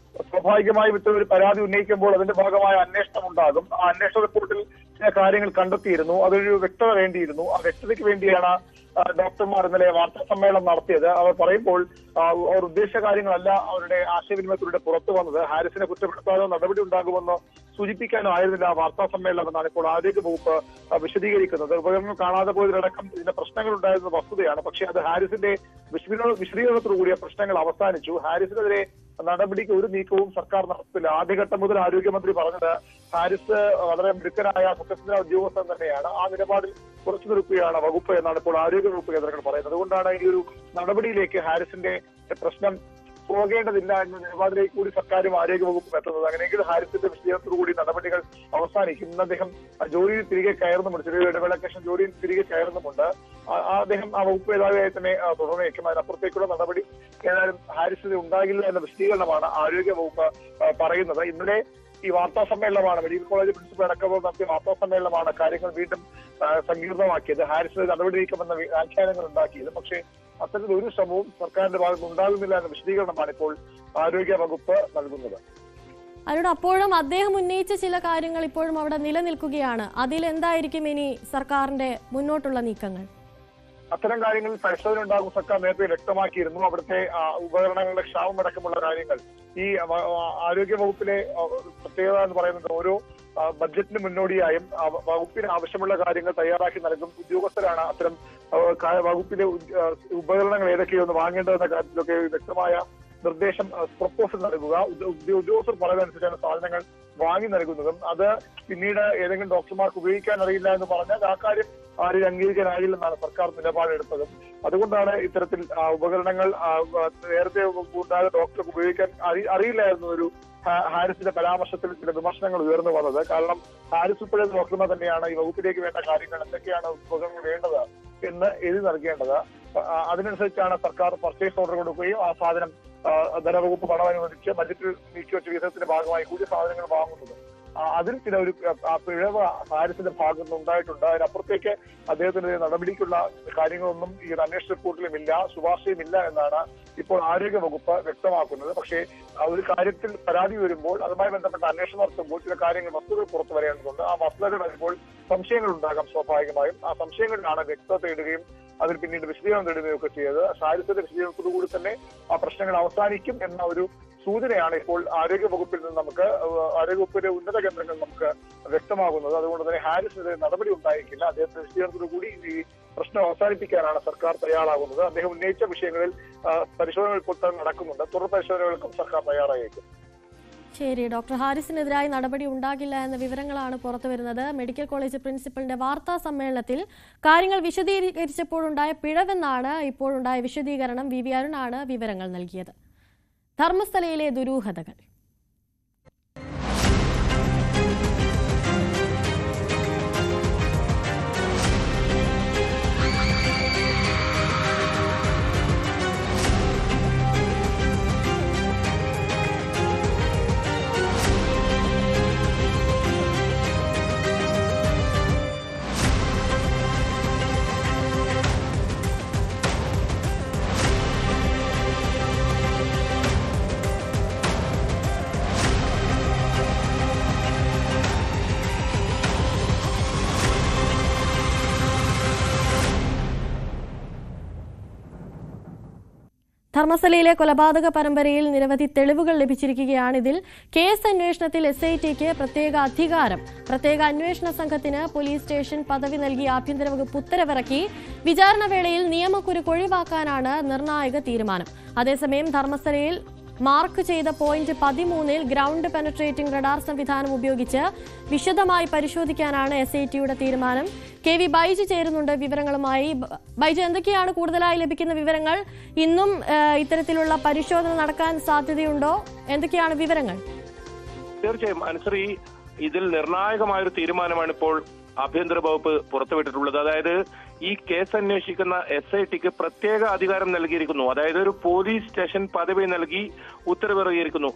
സ്വാഭാവികമായും ഇത്തരം ഒരു പരാതി ഉന്നയിക്കുമ്പോൾ അതിന്റെ ഭാഗമായ അന്വേഷണം ഉണ്ടാകും. ആ അന്വേഷണ റിപ്പോർട്ടിൽ ചില കാര്യങ്ങൾ കണ്ടെത്തിയിരുന്നു. അതൊരു വ്യക്തത വേണ്ടിയിരുന്നു. ആ വ്യക്തതയ്ക്ക് വേണ്ടിയാണ് ഡോക്ടർമാർ ഇന്നലെ വാർത്താ സമ്മേളനം നടത്തിയത്. അവർ പറയുമ്പോൾ അവർ ഉദ്ദേശിച്ച കാര്യങ്ങളല്ല അവരുടെ ആശയവിനിമയത്തിലൂടെ പുറത്തു വന്നത്. ഹാരിസിനെ കുറ്റപ്പെടുത്താനോ നടപടി ഉണ്ടാകുമെന്നോ സൂചിപ്പിക്കാനോ ആയിരുന്നില്ല ആ വാർത്താ സമ്മേളനം എന്നാണ് ഇപ്പോൾ ആരോഗ്യവകുപ്പ് വിശദീകരിക്കുന്നത്. ഉപകരണം കാണാതെ പോയതിലടക്കം ഇതിന്റെ പ്രശ്നങ്ങൾ ഉണ്ടായിരുന്നത് വസ്തുതയാണ്. പക്ഷേ അത് ഹാരിസിന്റെ വിശദീകരണത്തോടുകൂടിയ പ്രശ്നങ്ങൾ അവസാനിച്ചു. ഹാരിസിനെതിരെ നടപടിക്ക് ഒരു നീക്കവും സർക്കാർ നടത്തില്ല. ആദ്യഘട്ടം മുതൽ ആരോഗ്യമന്ത്രി പറഞ്ഞത് ഹാരിസ് വളരെ മിടുക്കനായ സത്യസന്ധ ഉദ്യോഗസ്ഥൻ തന്നെയാണ്. ആ നിലപാടിൽ കുറച്ചു നിൽക്കുകയാണ് വകുപ്പ് എന്നാണ് ഇപ്പോൾ ആരോഗ്യവകുപ്പ് കേന്ദ്രങ്ങൾ പറയുന്നത്. അതുകൊണ്ടാണ് ഈ ഒരു നടപടിയിലേക്ക് ഹാരിസിന്റെ പ്രശ്നം പോകേണ്ടതില്ല എന്ന നിലപാടിലേക്ക് കൂടി സർക്കാരും ആരോഗ്യവകുപ്പും എത്തുന്നത്. അങ്ങനെയെങ്കിൽ ഹാരിസിന്റെ വിശദീകരണത്തോടുകൂടി നടപടികൾ അവസാനിക്കും. ഇന്ന് അദ്ദേഹം ജോലിയിൽ തിരികെ കയറുന്നുമുണ്ട്. ചെറിയ ഇടവേളയ്ക്ക് ശേഷം ജോലിയിൽ തിരികെ കയറുന്നുമുണ്ട്. അദ്ദേഹം ആ വകുപ്പ് മേധാവിയായി തന്നെ തുടർന്നേക്കും. അതിനപ്പുറത്തേക്കുള്ള നടപടി ഏതായാലും ഹാരിസിന് ഉണ്ടാകില്ല എന്ന വിശദീകരണമാണ് ആരോഗ്യവകുപ്പ് പറയുന്നത്. ഇന്നലെ ഈ വാർത്താ സമ്മേളനമാണ്, മെഡിക്കൽ കോളേജ് പ്രിൻസിപ്പൽ അടക്കമ്പോൾ നടത്തിയ വാർത്താ സമ്മേളനമാണ് കാര്യങ്ങൾ വീണ്ടും സങ്കീർണമാക്കിയത്. ഹാരിസിന് നടപടി നീക്കുമെന്ന വ്യാഖ്യാനങ്ങൾ ഉണ്ടാക്കിയത്. പക്ഷേ അത്തരത്തിൽ ഒരു ശ്രമവും സർക്കാരിന്റെ ഭാഗത്ത് ഉണ്ടാകുന്നില്ല എന്ന വിശദീകരണമാണ് ഇപ്പോൾ ആരോഗ്യ വകുപ്പ് നൽകുന്നത്. അരുൺ, അപ്പോഴും അദ്ദേഹം ഉന്നയിച്ച ചില കാര്യങ്ങൾ ഇപ്പോഴും അവിടെ നിലനിൽക്കുകയാണ്. അതിലെന്തായിരിക്കും ഇനി സർക്കാരിന്റെ മുന്നോട്ടുള്ള നീക്കങ്ങൾ? അത്തരം കാര്യങ്ങളിൽ പരിശോധന ഉണ്ടാകും സർക്കാർ നേരത്തെ വ്യക്തമാക്കിയിരുന്നു. അവിടുത്തെ ഉപകരണങ്ങളുടെ ക്ഷാമം അടക്കമുള്ള കാര്യങ്ങൾ ഈ ആരോഗ്യ വകുപ്പിലെ പ്രത്യേകത എന്ന് പറയുന്നത് ഓരോ ബഡ്ജറ്റിന് മുന്നോടിയായും വകുപ്പിന് ആവശ്യമുള്ള കാര്യങ്ങൾ തയ്യാറാക്കി നൽകും. ഉദ്യോഗസ്ഥരാണ് അത്തരം വകുപ്പിലെ ഉപകരണങ്ങൾ ഏതൊക്കെയൊന്ന് വാങ്ങേണ്ടതെന്ന കാര്യത്തിലൊക്കെ വ്യക്തമായ നിർദ്ദേശം പ്രപ്പോസൽ നൽകുക. ഉദ്യോഗസ്ഥർ പറയുന്നതനുസരിച്ചാണ് സാധനങ്ങൾ വാങ്ങി നൽകുന്നതും. അത് പിന്നീട് ഏതെങ്കിലും ഡോക്ടർമാർക്ക് ഉപയോഗിക്കാൻ അറിയില്ല എന്ന് പറഞ്ഞാൽ ആ കാര്യം ആരും അംഗീകരിക്കാനാകില്ലെന്നാണ് സർക്കാർ നിലപാടെടുത്തതും. അതുകൊണ്ടാണ് ഇത്തരത്തിൽ ഉപകരണങ്ങൾ നേരത്തെ ഉണ്ടായ ഡോക്ടർക്ക് ഉപയോഗിക്കാൻ അറിയില്ലായിരുന്നു ഒരു ഹാരിസിന്റെ പരാമർശത്തിൽ ചില വിമർശനങ്ങൾ ഉയർന്നു വന്നത്. കാരണം ഹാരിസ് ഉൾപ്പെടെ ഡോക്ടർമാർ തന്നെയാണ് ഈ വകുപ്പിലേക്ക് വേണ്ട കാര്യങ്ങൾ എന്തൊക്കെയാണ് ഉപകരണങ്ങൾ വേണ്ടത് എന്ന് എഴുതി നൽകേണ്ടത്. അതിനനുസരിച്ചാണ് സർക്കാർ പർച്ചേസ് ഓർഡർ കൊടുക്കുകയും ആ സാധനം ധനവകുപ്പ് പണം അനുവദിച്ച് ബജറ്റിൽ നീക്കിവെച്ച വിഹിതത്തിന്റെ ഭാഗമായി കൂടി സാധനങ്ങൾ വാങ്ങുന്നത്. അതിൽ ചില ഒരു പിഴവ് ഹാരിസിന്റെ ഭാഗത്ത് ഉണ്ടായിട്ടുണ്ട്. അതിനപ്പുറത്തേക്ക് അദ്ദേഹത്തിനെതിരെ നടപടിക്കുള്ള കാര്യങ്ങളൊന്നും ഈ അന്വേഷണ റിപ്പോർട്ടിലും ഇല്ല, ശുപാർശയും ഇല്ല എന്നാണ് ഇപ്പോൾ ആരോഗ്യ വകുപ്പ് വ്യക്തമാക്കുന്നത്. പക്ഷേ ഒരു കാര്യത്തിൽ പരാതി വരുമ്പോൾ അതുമായി ബന്ധപ്പെട്ട അന്വേഷണം നടത്തുമ്പോൾ ചില കാര്യങ്ങൾ വസ്തുതകൾ പുറത്തു വരേണ്ടതുണ്ട്. ആ വസ്തുതകൾ വരുമ്പോൾ സംശയങ്ങൾ ഉണ്ടാകാം സ്വാഭാവികമായും. ആ സംശയങ്ങളിലാണ് വ്യക്തത തേടുകയും അതിൽ പിന്നീട് വിശദീകരണം തേടുകയും ഒക്കെ ചെയ്തത്. ഹാരിസിന്റെ വിശദീകരണത്തോടുകൂടി തന്നെ ആ പ്രശ്നങ്ങൾ അവസാനിക്കും എന്ന ഒരു സൂചനയാണ് ഇപ്പോൾ ആരോഗ്യവകുപ്പിൽ നിന്ന് ആരോഗ്യവകുപ്പിന്റെ ഉന്നത കേന്ദ്രങ്ങൾ നമുക്ക് വ്യക്തമാകുന്നത്. അതുകൊണ്ട് തന്നെ ഹാരിസിനെതിരെ നടപടി ഉണ്ടായിരിക്കില്ല. അദ്ദേഹത്തിന്റെ വിശദീകരണത്തോടുകൂടി ഈ പ്രശ്നം അവസാനിപ്പിക്കാനാണ് സർക്കാർ തയ്യാറാകുന്നത്. അദ്ദേഹം ഉന്നയിച്ച വിഷയങ്ങളിൽ പരിശോധനകൾ ഇപ്പോൾ തന്നെ നടക്കുന്നുണ്ട്. തുടർ പരിശോധനകൾക്കും സർക്കാർ തയ്യാറായേക്കും. ശരി, ഡോക്ടർ ഹാരിസിനെതിരായി നടപടി ഉണ്ടാകില്ല എന്ന വിവരങ്ങളാണ് പുറത്തുവരുന്നത്. മെഡിക്കൽ കോളേജ് പ്രിൻസിപ്പലിന്റെ വാർത്താ സമ്മേളനത്തിൽ കാര്യങ്ങൾ വിശദീകരിച്ചപ്പോഴുണ്ടായ പിഴവെന്നാണ് ഇപ്പോഴുണ്ടായ വിശദീകരണം. വി അരുണാണ് വിവരങ്ങൾ നൽകിയത്. ധർമ്മസ്ഥലയിലെ ദുരൂഹതകൾ. ധർമ്മസ്ഥലയിലെ കൊലപാതക പരമ്പരയിൽ നിരവധി തെളിവുകൾ ലഭിച്ചിരിക്കുകയാണ്. ഇതിൽ കേസ് അന്വേഷണത്തിൽ SITക്ക് പ്രത്യേക അന്വേഷണ സംഘത്തിന് പോലീസ് സ്റ്റേഷൻ പദവി നൽകി ആഭ്യന്തര വകുപ്പ് ഉത്തരവിറക്കി. വിചാരണ വേളയിൽ നിയമക്കുരുക്ക് ഒഴിവാക്കാനാണ് നിർണായക തീരുമാനം. അതേസമയം ധർമ്മസ്ഥലയിൽ മാർക്ക് ചെയ്ത പോയിന്റ് 13-ൽ ഗ്രൗണ്ട് പെനട്രേറ്റിംഗ് റഡാർ സംവിധാനം ഉപയോഗിച്ച് വിശദമായി പരിശോധിക്കാനാണ് SITയുടെ തീരുമാനം. KV ബൈജു ചേരുന്നുണ്ട് വിവരങ്ങളുമായി. ബൈജു, എന്തൊക്കെയാണ് കൂടുതലായി ലഭിക്കുന്ന വിവരങ്ങൾ? ഇന്നും ഇത്തരത്തിലുള്ള പരിശോധന നടക്കാൻ സാധ്യതയുണ്ടോ? എന്തൊക്കെയാണ് വിവരങ്ങൾ? തീർച്ചയായും അനുശ്രീ, ഇതിൽ നിർണായകമായൊരു തീരുമാനമാണ് ഇപ്പോൾ ആഭ്യന്തര വകുപ്പ് പുറത്തുവിട്ടിട്ടുള്ളത്. അതായത് ഈ കേസ് അന്വേഷിക്കുന്ന SITക്ക് പ്രത്യേക അധികാരം നൽകിയിരിക്കുന്നു. അതായത് ഒരു പോലീസ് സ്റ്റേഷൻ പദവി നൽകി ഉത്തരവിറങ്ങിയിരിക്കുന്നു.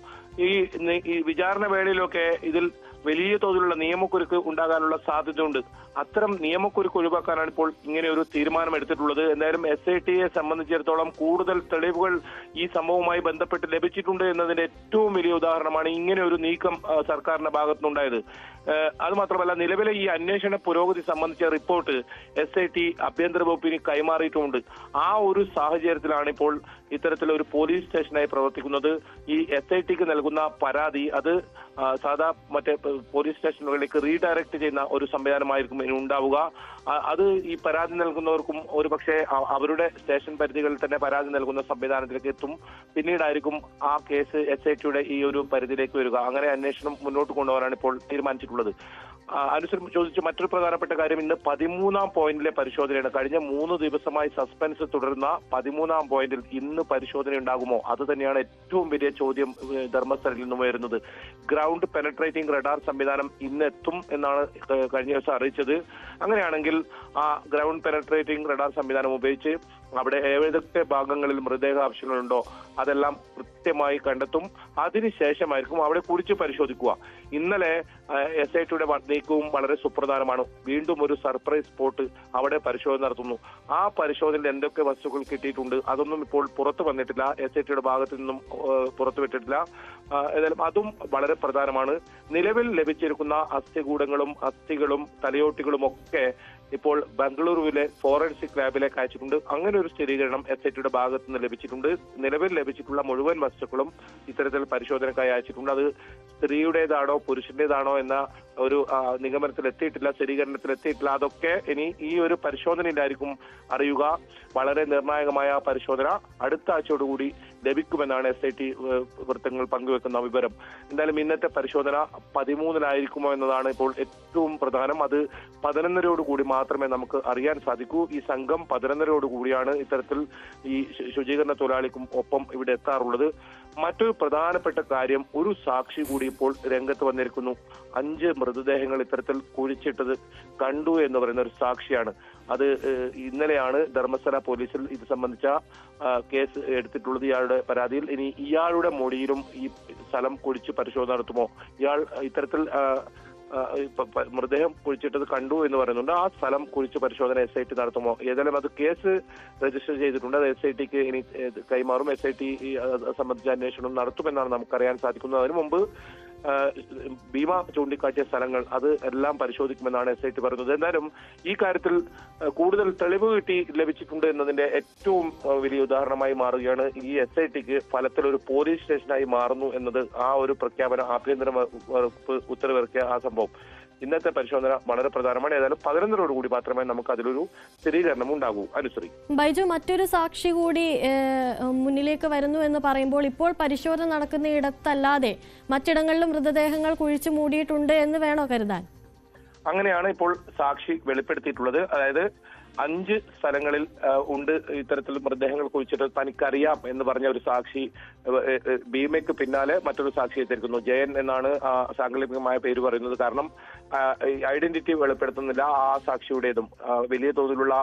ഈ വിചാരണ വേളയിലൊക്കെ ഇതിൽ വലിയ തോതിലുള്ള നിയമക്കുരുക്ക് ഉണ്ടാകാനുള്ള സാധ്യതയുണ്ട്. അത്തരം നിയമക്കുരുക്ക് ഒഴിവാക്കാനാണ് ഇപ്പോൾ ഇങ്ങനെ ഒരു തീരുമാനം എടുത്തിട്ടുള്ളത്. എന്തായാലും SITയെ സംബന്ധിച്ചിടത്തോളം കൂടുതൽ തെളിവുകൾ ഈ സംഭവവുമായി ബന്ധപ്പെട്ട് ലഭിച്ചിട്ടുണ്ട് എന്നതിന്റെ ഏറ്റവും വലിയ ഉദാഹരണമാണ് ഇങ്ങനെ ഒരു നീക്കം സർക്കാരിന്റെ ഭാഗത്തുനിന്നുണ്ടായത്. അതുമാത്രമല്ല, നിലവിലെ ഈ അന്വേഷണ പുരോഗതി സംബന്ധിച്ച റിപ്പോർട്ട് SIT ആഭ്യന്തര വകുപ്പിന് കൈമാറിയിട്ടുമുണ്ട്. ആ ഒരു സാഹചര്യത്തിലാണ് ഇപ്പോൾ ഇത്തരത്തിലൊരു പോലീസ് സ്റ്റേഷനായി പ്രവർത്തിക്കുന്നത്. ഈ SITക്ക് നൽകുന്ന പരാതി അത് സാധാ മറ്റേ പോലീസ് സ്റ്റേഷനുകളിലേക്ക് റീഡയറക്ട് ചെയ്യുന്ന ഒരു സംവിധാനമായിരിക്കും ഇനി ഉണ്ടാവുക. അത് ഈ പരാതി നൽകുന്നവർക്കും ഒരുപക്ഷെ അവരുടെ സ്റ്റേഷൻ പരിധികളിൽ തന്നെ പരാതി നൽകുന്ന സംവിധാനത്തിലേക്ക് എത്തും. പിന്നീടായിരിക്കും ആ കേസ് SITയുടെ ഈ ഒരു പരിധിയിലേക്ക് വരിക. അങ്ങനെ അന്വേഷണം മുന്നോട്ട് കൊണ്ടുപോകാനാണ് ഇപ്പോൾ തീരുമാനിച്ചിട്ടുള്ളത്. അനുസരിച്ച് ചോദിച്ച മറ്റൊരു പ്രധാനപ്പെട്ട കാര്യം, ഇന്ന് 13-ാം പോയിന്റിലെ പരിശോധനയാണ്. കഴിഞ്ഞ 3 ദിവസമായി സസ്പെൻസ് തുടരുന്ന 13-ാം പോയിന്റിൽ ഇന്ന് പരിശോധന ഉണ്ടാകുമോ? അത് തന്നെയാണ് ഏറ്റവും വലിയ ചോദ്യം ധർമ്മസ്ഥലയിൽ നിന്നും വരുന്നത്. ഗ്രൗണ്ട് പെനട്രേറ്റിംഗ് റഡാർ സംവിധാനം ഇന്ന് എത്തും എന്നാണ് കഴിഞ്ഞ ദിവസം അറിയിച്ചത്. അങ്ങനെയാണെങ്കിൽ ആ ഗ്രൗണ്ട് പെനട്രേറ്റിംഗ് റഡാർ സംവിധാനം ഉപയോഗിച്ച് അവിടെ ഏതൊക്കെ ഭാഗങ്ങളിൽ മൃതദേഹാംശങ്ങളുണ്ടോ അതെല്ലാം കൃത്യമായി കണ്ടെത്തും. അതിനുശേഷമായിരിക്കും അവിടെ കുറിച്ച് പരിശോധിക്കുക. ഇന്നലെ SITയുടെ നീക്കവും വളരെ സുപ്രധാനമാണ്. വീണ്ടും ഒരു സർപ്രൈസ് സ്പോട്ട് അവിടെ പരിശോധന നടത്തുന്നു. ആ പരിശോധനയിൽ എന്തൊക്കെ വസ്തുക്കൾ കിട്ടിയിട്ടുണ്ട് അതൊന്നും ഇപ്പോൾ പുറത്തു വന്നിട്ടില്ല. SITയുടെ ഭാഗത്തു നിന്നും പുറത്തുവിട്ടിട്ടില്ല. ഏതായാലും അതും വളരെ പ്രധാനമാണ്. നിലവിൽ ലഭിച്ചിരിക്കുന്ന അസ്ഥികളും തലയോട്ടികളും ഒക്കെ ഇപ്പോൾ ബംഗളൂരുവിലെ ഫോറൻസിക് ലാബിലേക്ക് അയച്ചിട്ടുണ്ട്. അങ്ങനെ ഒരു സ്ഥിരീകരണം SITയുടെ ഭാഗത്തു നിന്ന് ലഭിച്ചിട്ടുണ്ട്. നിലവിൽ ലഭിച്ചിട്ടുള്ള മുഴുവൻ വസ്തുക്കളും ഇത്തരത്തിൽ പരിശോധനക്കായി അയച്ചിട്ടുണ്ട്. അത് സ്ത്രീയുടേതാണോ പുരുഷന്റേതാണോ എന്ന ഒരു നിഗമനത്തിലെത്തിയിട്ടില്ല, സ്ഥിരീകരണത്തിലെത്തിയിട്ടില്ല. അതൊക്കെ ഇനി ഈ ഒരു പരിശോധനയിലായിരിക്കും അറിയുക. വളരെ നിർണായകമായ പരിശോധന അടുത്ത ആഴ്ചയോടുകൂടി ലഭിക്കുമെന്നാണ് SIT വൃത്തങ്ങൾ പങ്കുവെക്കുന്ന വിവരം. എന്തായാലും ഇന്നത്തെ പരിശോധന 13-ലായിരിക്കുമോ എന്നതാണ് ഇപ്പോൾ ഏറ്റവും പ്രധാനം. അത് 11-ഓടുകൂടി മാത്രമേ നമുക്ക് അറിയാൻ സാധിക്കൂ. ഈ സംഘം 11-ഓടുകൂടിയാണ് ഇത്തരത്തിൽ ഈ ശുചീകരണ തൊഴിലാളിക്കും ഒപ്പം ഇവിടെ എത്താറുള്ളത്. മറ്റൊരു പ്രധാനപ്പെട്ട കാര്യം, ഒരു സാക്ഷി കൂടി ഇപ്പോൾ രംഗത്ത് വന്നിരിക്കുന്നു. 5 മൃതദേഹങ്ങൾ ഇത്തരത്തിൽ കുഴിച്ചിട്ടത് കണ്ടു എന്ന് പറയുന്ന ഒരു സാക്ഷിയാണ്. അത് ഇന്നലെയാണ് ധർമ്മസ്ഥല പോലീസിൽ ഇത് സംബന്ധിച്ച കേസ് എടുത്തിട്ടുള്ളത്. ഇയാളുടെ പരാതിയിൽ ഇനി ഇയാളുടെ മൊഴിയിലും ഈ സ്ഥലം കുഴിച്ച് പരിശോധന നടത്തുമോ? ഇയാൾ ഇത്തരത്തിൽ മൃതദേഹം കുഴിച്ചിട്ടത് കണ്ടു എന്ന് പറയുന്നുണ്ട്. ആ സ്ഥലം കുഴിച്ച് പരിശോധന SIT നടത്തുമോ? ഏതായാലും അത് കേസ് രജിസ്റ്റർ ചെയ്തിട്ടുണ്ട്. അത് SITക്ക് ഇനി കൈമാറും. SIT സംബന്ധിച്ച അന്വേഷണം നടത്തുമെന്നാണ് നമുക്കറിയാൻ സാധിക്കുന്നത്. അതിനു മുമ്പ് ഭീമ ചൂണ്ടിക്കാട്ടിയ സ്ഥലങ്ങൾ അത് എല്ലാം പരിശോധിക്കുമെന്നാണ് SIT പറയുന്നത്. എന്തായാലും ഈ കാര്യത്തിൽ കൂടുതൽ തെളിവ് ലഭിച്ചിട്ടുണ്ട് എന്നതിന്റെ ഏറ്റവും വലിയ ഉദാഹരണമായി മാറുകയാണ് ഈ SITക്ക് ഫലത്തിൽ ഒരു പോലീസ് സ്റ്റേഷനായി മാറുന്നു എന്നത്. ആ ഒരു പ്രഖ്യാപനം ആഭ്യന്തര വകുപ്പ് ഉത്തരവിറക്കിയ ആ സംഭവം ഇന്നത്തെ പരിശോധന വളരെ പ്രധാനമാണ്. ഏതായാലും 11-ഓടുകൂടി മാത്രമേ നമുക്ക് അതിലൊരു സ്ഥിരീകരണം ഉണ്ടാകൂ. അനുശ്രീ, ബൈജു, മറ്റൊരു സാക്ഷി കൂടി മുന്നിലേക്ക് വരുന്നു എന്ന് പറയുമ്പോൾ ഇപ്പോൾ പരിശോധന നടക്കുന്ന ഇടത്തല്ലാതെ മറ്റിടങ്ങളിലും മൃതദേഹങ്ങൾ കുഴിച്ചു മൂടിയിട്ടുണ്ട് എന്ന് വേണോ കരുതാൻ? അങ്ങനെയാണ് ഇപ്പോൾ സാക്ഷി വെളിപ്പെടുത്തിയിട്ടുള്ളത്. അതായത് 5 സ്ഥലങ്ങളിൽ ഉണ്ട് ഇത്തരത്തിൽ മൃതദേഹങ്ങൾ കുഴിച്ചിട്ട് തനിക്കറിയാം എന്ന് പറഞ്ഞ ഒരു സാക്ഷി ഭീമയ്ക്ക് പിന്നാലെ മറ്റൊരു സാക്ഷി എത്തിയിരിക്കുന്നു. ജയൻ എന്നാണ് സാങ്കല്പികമായ പേര് പറയുന്നത്. കാരണം ഐഡന്റിറ്റി വെളിപ്പെടുത്തുന്നില്ല ആ സാക്ഷിയുടേതും. വലിയ തോതിലുള്ള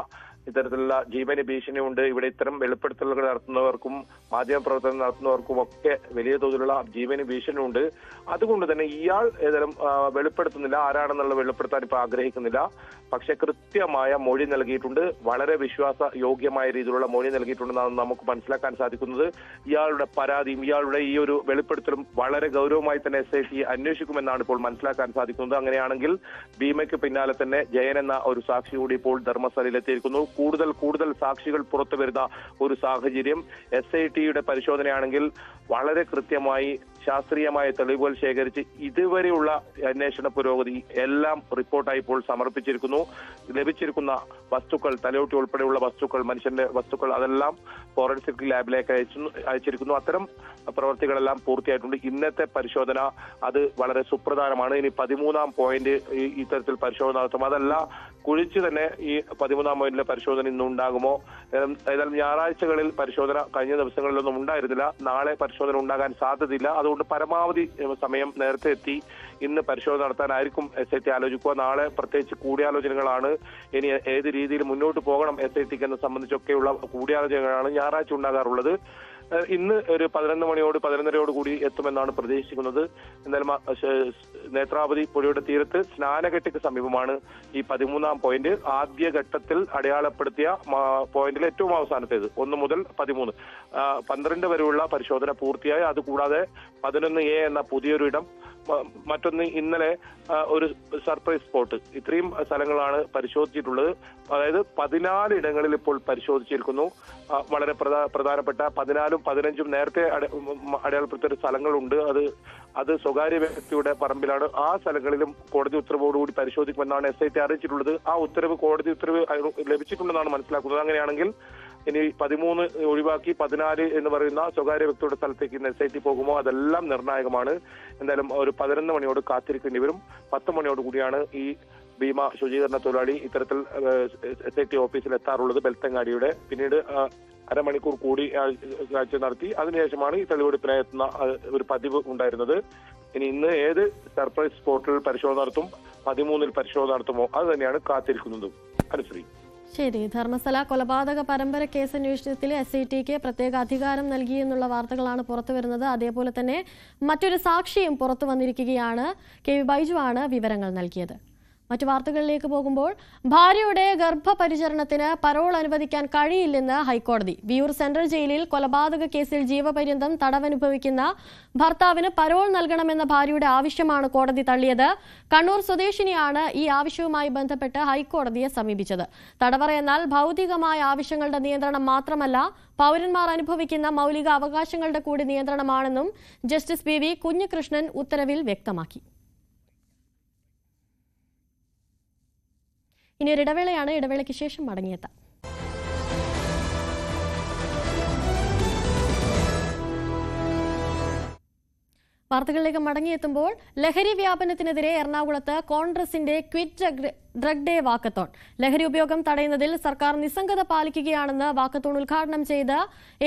ഇത്തരത്തിലുള്ള ജീവന് ഭീഷണിയുണ്ട്. ഇവിടെ ഇത്തരം വെളിപ്പെടുത്തലുകൾ നടത്തുന്നവർക്കും മാധ്യമപ്രവർത്തനം നടത്തുന്നവർക്കും ഒക്കെ വലിയ തോതിലുള്ള ജീവന് ഭീഷണിയുണ്ട്. അതുകൊണ്ട് തന്നെ ഇയാൾ ഏതായാലും വെളിപ്പെടുത്തുന്നില്ല, ആരാണെന്നുള്ള വെളിപ്പെടുത്താൻ ഇപ്പൊ ആഗ്രഹിക്കുന്നില്ല. പക്ഷെ കൃത്യമായ മൊഴി നൽകിയിട്ടുണ്ട്. വളരെ വിശ്വാസയോഗ്യമായ രീതിയിലുള്ള മൊഴി നൽകിയിട്ടുണ്ടെന്നാണ് നമുക്ക് മനസ്സിലാക്കാൻ സാധിക്കുന്നത്. ഇയാളുടെ പരാതിയും ഇയാളുടെ ഈ ഒരു വെളിപ്പെടുത്തലും വളരെ ഗൗരവമായി തന്നെ SIT അന്വേഷിക്കുമെന്നാണ് ഇപ്പോൾ മനസ്സിലാക്കാൻ സാധിക്കുന്നത്. അങ്ങനെയാണെങ്കിൽ ഭീമയ്ക്ക് പിന്നാലെ തന്നെ ജയൻ എന്ന ഒരു സാക്ഷി കൂടി ഇപ്പോൾ ധർമ്മസ്ഥലയിൽ എത്തിയിരിക്കുന്നു. കൂടുതൽ സാക്ഷികൾ പുറത്തു വരുന്ന ഒരു സാഹചര്യം. SITയുടെ പരിശോധനയാണെങ്കിൽ വളരെ കൃത്യമായി ശാസ്ത്രീയമായ തെളിവുകൾ ശേഖരിച്ച് ഇതുവരെയുള്ള അന്വേഷണ പുരോഗതി എല്ലാം റിപ്പോർട്ടായി ഇപ്പോൾ സമർപ്പിച്ചിരിക്കുന്നു. ലഭിച്ചിരിക്കുന്ന വസ്തുക്കൾ, തലയോട്ടി ഉൾപ്പെടെയുള്ള വസ്തുക്കൾ, മനുഷ്യന്റെ വസ്തുക്കൾ, അതെല്ലാം ഫോറൻസിക് ലാബിലേക്ക് അയച്ചിരിക്കുന്നു. അത്തരം പ്രവർത്തികളെല്ലാം പൂർത്തിയായിട്ടുണ്ട്. ഇന്നത്തെ പരിശോധന അത് വളരെ സുപ്രധാനമാണ്. ഇനി 13ാം പോയിന്റ് ഇത്തരത്തിൽ പരിശോധന നടത്തും. അതല്ല കുഴിച്ച് തന്നെ ഈ 13ാം പോയിന്റിലെ പരിശോധന ഇന്ന് ഉണ്ടാകുമോ? ഏതായാലും ഞായറാഴ്ചകളിൽ പരിശോധന കഴിഞ്ഞ ദിവസങ്ങളിലൊന്നും ഉണ്ടായിരുന്നില്ല. നാളെ പരിശോധന ഉണ്ടാകാൻ സാധ്യതയില്ല. അതുകൊണ്ട് പരമാവധി സമയം നേരത്തെ എത്തി ഇന്ന് പരിശോധന നടത്താനായിരിക്കും SIT ആലോചിക്കുക. നാളെ പ്രത്യേകിച്ച് കൂടിയാലോചനകളാണ്. ഇനി ഏത് രീതിയിൽ മുന്നോട്ട് പോകണം SITക്ക് എന്നെ സംബന്ധിച്ചൊക്കെയുള്ള കൂടിയാലോചനകളാണ് ഞായറാഴ്ച ഉണ്ടാകാറുള്ളത്. ഇന്ന് ഒരു 11:15 കൂടി എത്തുമെന്നാണ് പ്രതീക്ഷിക്കുന്നത്. എന്തായാലും നേത്രാവതി പുഴയുടെ തീരത്ത് സ്നാനഘട്ടിക്ക് സമീപമാണ് ഈ 13ാം പോയിന്റ്. ആദ്യഘട്ടത്തിൽ അടയാളപ്പെടുത്തിയ പോയിന്റിൽ ഏറ്റവും അവസാനത്തേത് 1 മുതൽ 13, 12 വരെയുള്ള പരിശോധന പൂർത്തിയായി. അതുകൂടാതെ 11A എന്ന പുതിയൊരു ഇടം, മറ്റൊന്ന് ഇന്നലെ ഒരു സർപ്രൈസ് സ്പോട്ട്, ഇത്രയും സ്ഥലങ്ങളാണ് പരിശോധിച്ചിട്ടുള്ളത്. അതായത് 14 ഇടങ്ങളിൽ ഇപ്പോൾ പരിശോധിച്ചിരിക്കുന്നു. വളരെ പ്രധാനപ്പെട്ട 14ഉം 15ഉം നേരത്തെ അടയാളപ്പെടുത്തിയ സ്ഥലങ്ങളുണ്ട്. അത് സ്വകാര്യ വ്യക്തിയുടെ പറമ്പിലാണ്. ആ സ്ഥലങ്ങളിലും കോടതി ഉത്തരവോടുകൂടി പരിശോധിക്കുമെന്നാണ് SIT അറിയിച്ചിട്ടുള്ളത്. ആ ഉത്തരവ്, കോടതി ഉത്തരവ് ലഭിച്ചിട്ടുണ്ടെന്നാണ് മനസ്സിലാക്കുന്നത്. അങ്ങനെയാണെങ്കിൽ ഇനി 13 ഒഴിവാക്കി 14 എന്ന് പറയുന്ന സ്വകാര്യ വ്യക്തിയുടെ സ്ഥലത്തേക്ക് ഇന്ന് SIT പോകുമോ? അതെല്ലാം നിർണായകമാണ്. എന്തായാലും ഒരു 11 മണിയോട് കാത്തിരിക്കേണ്ടി വരും. 10 മണിയോട് കൂടിയാണ് ഈ ഭീമ ശുചീകരണ തൊഴിലാളി ഇത്തരത്തിൽ SIT ഓഫീസിൽ എത്താറുള്ളത്, ബെൽത്തങ്ങാടിയുടെ. പിന്നീട് അരമണിക്കൂർ കൂടി കാഴ്ച നടത്തി അതിനുശേഷമാണ് ഈ തെളിവെടുപ്പിനായി എത്തുന്ന ഒരു പതിവ് ഉണ്ടായിരുന്നത്. ഇന്ന് ഏത് സർപ്രൈസ് സ്പോട്ടിൽ പരിശോധന നടത്തും, 13ൽ പരിശോധന നടത്തുമോ, അത് തന്നെയാണ് കാത്തിരിക്കുന്നതും. അനുശ്രീ. ശരി, ധർമ്മസ്ഥല കൊലപാതക പരമ്പര കേസ് അന്വേഷണത്തിൽ SITക്ക് പ്രത്യേക അധികാരം നൽകിയെന്നുള്ള വാർത്തകളാണ് പുറത്തുവരുന്നത്. അതേപോലെ തന്നെ മറ്റൊരു സാക്ഷിയും പുറത്തു വന്നിരിക്കുകയാണ്. KV ബൈജു ആണ് വിവരങ്ങൾ നൽകിയത്. മറ്റു വാർത്തകളിലേക്ക് പോകുമ്പോൾ, ഭാര്യയുടെ ഗർഭപരിചരണത്തിന് പരോൾ അനുവദിക്കാൻ കഴിയില്ലെന്ന് ഹൈക്കോടതി. വിയൂർ സെൻട്രൽ ജയിലിൽ കൊലപാതക കേസിൽ ജീവപര്യന്തം തടവനുഭവിക്കുന്ന ഭർത്താവിന് പരോൾ നൽകണമെന്ന ഭാര്യയുടെ ആവശ്യമാണ് കോടതി തള്ളിയത്. കണ്ണൂർ സ്വദേശിനിയാണ് ഈ ആവശ്യവുമായി ബന്ധപ്പെട്ട് ഹൈക്കോടതിയെ സമീപിച്ചത്. തടവറ എന്നാൽ ഭൗതികമായ ആവശ്യങ്ങളുടെ നിയന്ത്രണം മാത്രമല്ല, പൗരന്മാർ അനുഭവിക്കുന്ന മൗലിക അവകാശങ്ങളുടെ കൂടി നിയന്ത്രണമാണെന്നും ജസ്റ്റിസ് PV കുഞ്ഞികൃഷ്ണൻ ഉത്തരവിൽ വ്യക്തമാക്കി. ഇനി ഒരു ഇടവേളയാണ്. ഇടവേളയ്ക്ക് ശേഷം മടങ്ങിയെത്താം. വാർത്തകളിലേക്ക് മടങ്ങിയെത്തുമ്പോൾ, ലഹരി വ്യാപനത്തിനെതിരെ എറണാകുളത്ത് കോൺഗ്രസിന്റെ ക്വിറ്റ് ഡ്രഗ് ഡേ വാക്കത്തോൺ. ലഹരി ഉപയോഗം തടയുന്നതിൽ സർക്കാർ നിസ്സംഗത പാലിക്കുകയാണെന്ന് വാക്കത്തോൺ ഉദ്ഘാടനം ചെയ്ത്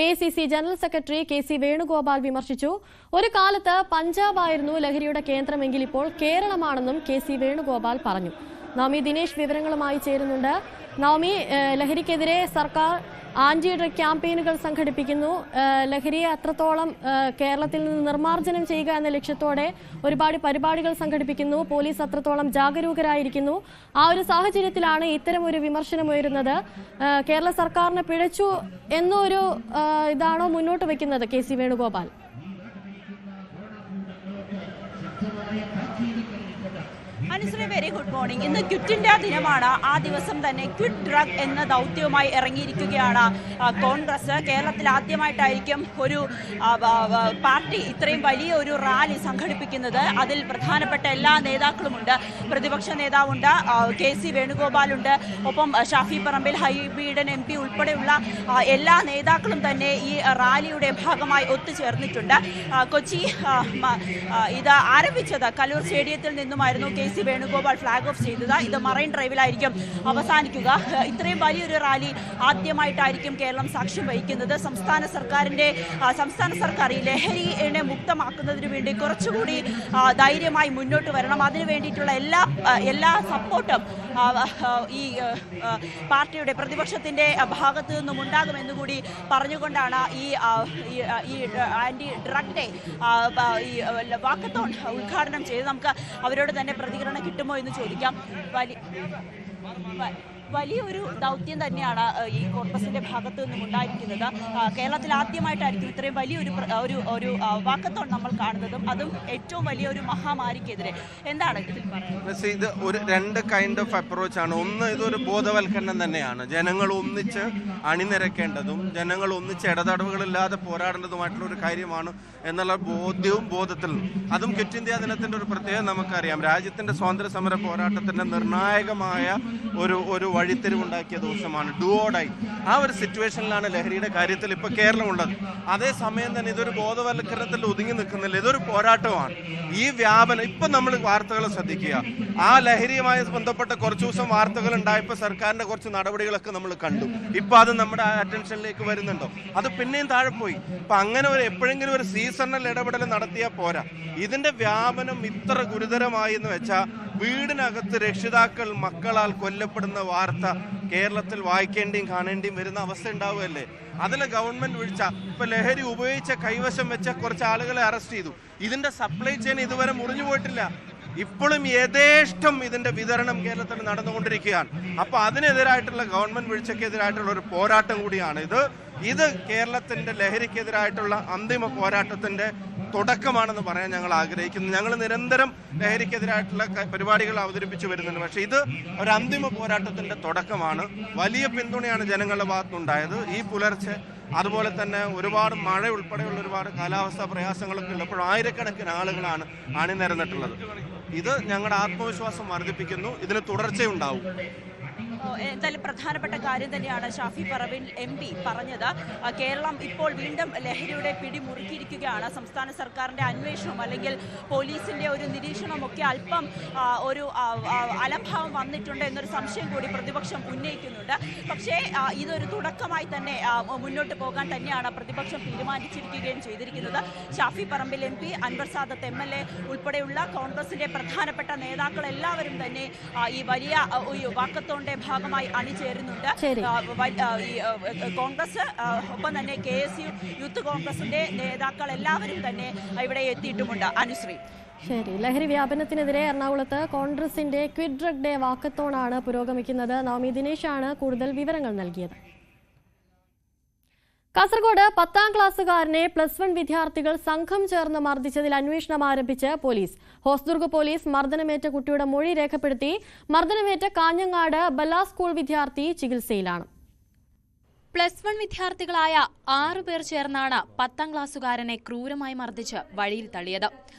AICC general secretary KC Venugopal വിമർശിച്ചു. ഒരു കാലത്ത് പഞ്ചാബായിരുന്നു ലഹരിയുടെ കേന്ദ്രമെങ്കിൽ ഇപ്പോൾ കേരളമാണെന്നും KC വേണുഗോപാൽ പറഞ്ഞു. നവമി ദിനേശ് വിവരങ്ങളുമായി ചേരുന്നുണ്ട്. നവമി, ലഹരിക്കെതിരെ സർക്കാർ ആന്റി ഡ്രഗ് ക്യാമ്പയിനുകൾ സംഘടിപ്പിക്കുന്നു. ലഹരിയെ അത്രത്തോളം കേരളത്തിൽ നിന്ന് നിർമ്മാർജ്ജനം ചെയ്യുക എന്ന ലക്ഷ്യത്തോടെ ഒരുപാട് പരിപാടികൾ സംഘടിപ്പിക്കുന്നു. പോലീസ് അത്രത്തോളം ജാഗരൂകരായിരിക്കുന്നു. ആ ഒരു സാഹചര്യത്തിലാണ് ഇത്തരം ഒരു വിമർശനം ഉയരുന്നത്. കേരള സർക്കാരിനെ പിഴച്ചു എന്നൊരു ഇതാണോ മുന്നോട്ട് വെക്കുന്നത് KC Venugopal? Anushree, very good morning. ഇന്ന് ക്വിറ്റ് ഇന്ത്യ ദിനമാണ്. ആ ദിവസം തന്നെ ക്വിറ്റ് ഡ്രഗ് എന്ന ദൗത്യവുമായി ഇറങ്ങിയിരിക്കുകയാണ് കോൺഗ്രസ്. കേരളത്തിൽ ആദ്യമായിട്ടായിരിക്കും ഒരു പാർട്ടി ഇത്രയും വലിയ ഒരു റാലി സംഘടിപ്പിക്കുന്നത്. അതിൽ പ്രധാനപ്പെട്ട എല്ലാ നേതാക്കളുമുണ്ട്. പ്രതിപക്ഷ നേതാവുണ്ട്, KC വേണുഗോപാലുണ്ട്, ഒപ്പം ഷാഫി പറമ്പിൽ, ഹൈബീഡൻ MP ഉൾപ്പെടെയുള്ള എല്ലാ നേതാക്കളും തന്നെ ഈ റാലിയുടെ ഭാഗമായി ഒത്തുചേർന്നിട്ടുണ്ട്. കൊച്ചി ഇത് ആരംഭിച്ചത് കലൂർ സ്റ്റേഡിയത്തിൽ നിന്നുമായിരുന്നു KC വേണുഗോപാൽ ഫ്ലാഗ് ഓഫ് ചെയ്തത്. ഇത് മറൈൻ ഡ്രൈവിലായിരിക്കും അവസാനിക്കുക. ഇത്രയും വലിയൊരു റാലി ആദ്യമായിട്ടായിരിക്കും കേരളം സാക്ഷ്യം വഹിക്കുന്നത്. സംസ്ഥാന സർക്കാർ ഈ ലഹരിയെ മുക്തമാക്കുന്നതിന് വേണ്ടി കുറച്ചുകൂടി ധൈര്യമായി മുന്നോട്ട് വരണം. അതിനു വേണ്ടിയിട്ടുള്ള എല്ലാ സപ്പോർട്ടും ഈ പാർട്ടിയുടെ പ്രതിപക്ഷത്തിന്റെ ഭാഗത്തു നിന്നും ഉണ്ടാകുമെന്ന് കൂടി പറഞ്ഞുകൊണ്ടാണ് ഈ ആന്റി ഡ്രഗ് ഡേ ഈ വാക്കത്തോൺ ഉദ്ഘാടനം ചെയ്ത് നമുക്ക് അവരോട് തന്നെ പ്രതികരണം കിട്ടുമോ എന്ന് ചോദിക്കാം. വലിയൊരു ദൗത്യം തന്നെയാണ് ഈ കോൺഗ്രസിന്റെ ഭാഗത്തു നിന്നും ഉണ്ടായിരിക്കുന്നത്. കേരളത്തിൽ ആദ്യമായിട്ടായിരിക്കും ഇത്രയും വലിയൊരു ഒരു വാക്കത്തോൺ നമ്മൾ കാണുന്നതും, അതും ഏറ്റവും വലിയൊരു മഹാമാരിക്കെതിരെ. എന്താണ് ഇതിൽ പറയുന്നത്? ഇത് ഒരു രണ്ട് കൈൻഡ് ഓഫ് അപ്രോച്ച് ആണ്. ഒന്ന്, ഇതൊരു ബോധവൽക്കരണം തന്നെയാണ്. ജനങ്ങൾ ഒന്നിച്ച് അണിനിരക്കേണ്ടതും ജനങ്ങൾ ഒന്നിച്ച് ഇടതടവുകളില്ലാതെ പോരാടേണ്ടതുമായിട്ടുള്ള ഒരു കാര്യമാണ് എന്നുള്ള ബോധത്തിൽ അതും ക്വിറ്റ് ഇന്ത്യ ദിനത്തിന്റെ ഒരു പ്രത്യേകത നമുക്കറിയാം. രാജ്യത്തിന്റെ സ്വാതന്ത്ര്യ സമര പോരാട്ടത്തിന്റെ നിർണായകമായ ഒരു വഴിത്തിരിവുണ്ടാക്കിയ ദിവസമാണ്. Do or die. ആ ഒരു സിറ്റുവേഷനിലാണ് ലഹരിയുടെ കാര്യത്തിൽ ഇപ്പൊ കേരളം ഉള്ളത്. അതേസമയം തന്നെ ഇതൊരു ബോധവൽക്കരണത്തിൽ ഒതുങ്ങി നിൽക്കുന്നില്ല, ഇതൊരു പോരാട്ടമാണ്. ഈ വ്യാപനം ഇപ്പൊ നമ്മൾ വാർത്തകൾ ശ്രദ്ധിക്കുക. ആ ലഹരിയുമായി ബന്ധപ്പെട്ട കുറച്ചു ദിവസം വാർത്തകൾ ഉണ്ടായപ്പോൾ സർക്കാരിന്റെ കുറച്ച് നടപടികളൊക്കെ നമ്മൾ കണ്ടു. ഇപ്പൊ അത് നമ്മുടെ അറ്റൻഷനിലേക്ക് വരുന്നുണ്ടോ? അത് പിന്നെയും താഴെ പോയി. അപ്പൊ അങ്ങനെ എപ്പോഴെങ്കിലും ഒരു സീസണൽ ഇടപെടൽ നടത്തിയാൽ പോരാ. ഇതിന്റെ വ്യാപനം ഇത്ര ഗുരുതരമായി എന്ന് വെച്ചാൽ വീടിനകത്ത് രക്ഷിതാക്കൾ മക്കളാൽ കൊല്ലപ്പെടുന്ന വാർത്ത കേരളത്തിൽ വായിക്കേണ്ടിയും കാണേണ്ടിയും വരുന്ന അവസ്ഥ ഉണ്ടാവുകയല്ലേ? അതിൽ ഗവൺമെന്റ് വിളിച്ച ഇപ്പൊ ലഹരി ഉപയോഗിച്ച കൈവശം വെച്ച കുറച്ച് ആളുകളെ അറസ്റ്റ് ചെയ്തു. ഇതിന്റെ സപ്ലൈ ചെയിൻ ഇതുവരെ മുറിഞ്ഞു പോയിട്ടില്ല. ഇപ്പോഴും യഥേഷ്ടം ഇതിന്റെ വിതരണം കേരളത്തിൽ നടന്നുകൊണ്ടിരിക്കുകയാണ്. അപ്പൊ അതിനെതിരായിട്ടുള്ള ഗവൺമെന്റ് വീഴ്ചക്കെതിരായിട്ടുള്ള ഒരു പോരാട്ടം കൂടിയാണ് ഇത് കേരളത്തിന്റെ ലഹരിക്കെതിരായിട്ടുള്ള അന്തിമ പോരാട്ടത്തിന്റെ തുടക്കമാണെന്ന് പറയാൻ ഞങ്ങൾ ആഗ്രഹിക്കുന്നു. ഞങ്ങൾ നിരന്തരം ലഹരിക്കെതിരായിട്ടുള്ള പരിപാടികൾ അവതരിപ്പിച്ചു വരുന്നുണ്ട്. പക്ഷെ ഇത് ഒരു അന്തിമ പോരാട്ടത്തിന്റെ തുടക്കമാണ്. വലിയ പിന്തുണയാണ് ജനങ്ങളുടെ ഭാഗത്തുനിന്നുണ്ടായത്. ഈ പുലർച്ചെ അതുപോലെ തന്നെ ഒരുപാട് മഴ ഉൾപ്പെടെയുള്ള ഒരുപാട് കാലാവസ്ഥാ പ്രയാസങ്ങളൊക്കെ ഉള്ളപ്പോൾ ആയിരക്കണക്കിന് ആളുകളാണ് അണിനിരന്നിട്ടുള്ളത്. ഇത് ഞങ്ങളുടെ ആത്മവിശ്വാസം വർദ്ധിപ്പിക്കുന്നു. ഇതിന് തുടർച്ചയുണ്ടാവും. എന്തായാലും പ്രധാനപ്പെട്ട കാര്യം തന്നെയാണ് ഷാഫി പറമ്പിൽ MP പറഞ്ഞത്. കേരളം ഇപ്പോൾ വീണ്ടും ലഹരിയുടെ പിടി മുറുക്കിയിരിക്കുകയാണ്. സംസ്ഥാന സർക്കാരിന്റെ അന്വേഷണം അല്ലെങ്കിൽ പോലീസിന്റെ ഒരു നിരീക്ഷണമൊക്കെ അല്പം ഒരു അലംഭാവം വന്നിട്ടുണ്ട് എന്നൊരു സംശയം കൂടി പ്രതിപക്ഷം ഉന്നയിക്കുന്നുണ്ട്. പക്ഷേ ഇതൊരു തുടക്കമായി തന്നെ മുന്നോട്ട് പോകാൻ തന്നെയാണ് പ്രതിപക്ഷം തീരുമാനിച്ചിരിക്കുകയും ചെയ്തിരിക്കുന്നത്. ഷാഫി പറമ്പിൽ MP, അൻവർ സാദത്ത് MLA ഉൾപ്പെടെയുള്ള കോൺഗ്രസിന്റെ പ്രധാനപ്പെട്ട നേതാക്കൾ എല്ലാവരും തന്നെ ഈ വലിയ വാക്കത്തോന്റെ ഭാഗമായി അണിചേരുന്നുണ്ട്. കോൺഗ്രസ് ഒപ്പം തന്നെ KSU യൂത്ത് കോൺഗ്രസിന്റെ നേതാക്കൾ എല്ലാവരും തന്നെ ഇവിടെ എത്തിയിട്ടുമുണ്ട്. അനുശ്രീ, ശരി. ലഹരി വ്യാപനത്തിനെതിരെ എറണാകുളത്ത് കോൺഗ്രസിന്റെ ക്വിറ്റ് ഡ്രഗ് ഡേ വാക്കത്തോണാണ് പുരോഗമിക്കുന്നത്. നവമി ദിനേശാണ് കൂടുതൽ വിവരങ്ങൾ നൽകിയത്. കാസർഗോഡ് 10ാം ക്ലാസ്സുകാരനെ +1 വിദ്യാർത്ഥികൾ സംഘം ചേർന്ന് മർദ്ദിച്ചതിൽ അന്വേഷണം ആരംഭിച്ച് പോലീസ്. ഹോസ്ദുർഗ് പോലീസ് മർദ്ദനമേറ്റ കുട്ടിയുടെ മൊഴി രേഖപ്പെടുത്തി. മർദ്ദനമേറ്റ കാഞ്ഞങ്ങാട് ബല്ല സ്കൂൾ വിദ്യാർത്ഥി ചികിത്സയിലാണ്. +1 വിദ്യാർത്ഥികളായ 6 പേർ ചേർന്നാണ് 10ാം ക്ലാസ്സുകാരനെ ക്രൂരമായി മർദ്ദിച്ച് വഴിയിൽ തള്ളിയത്.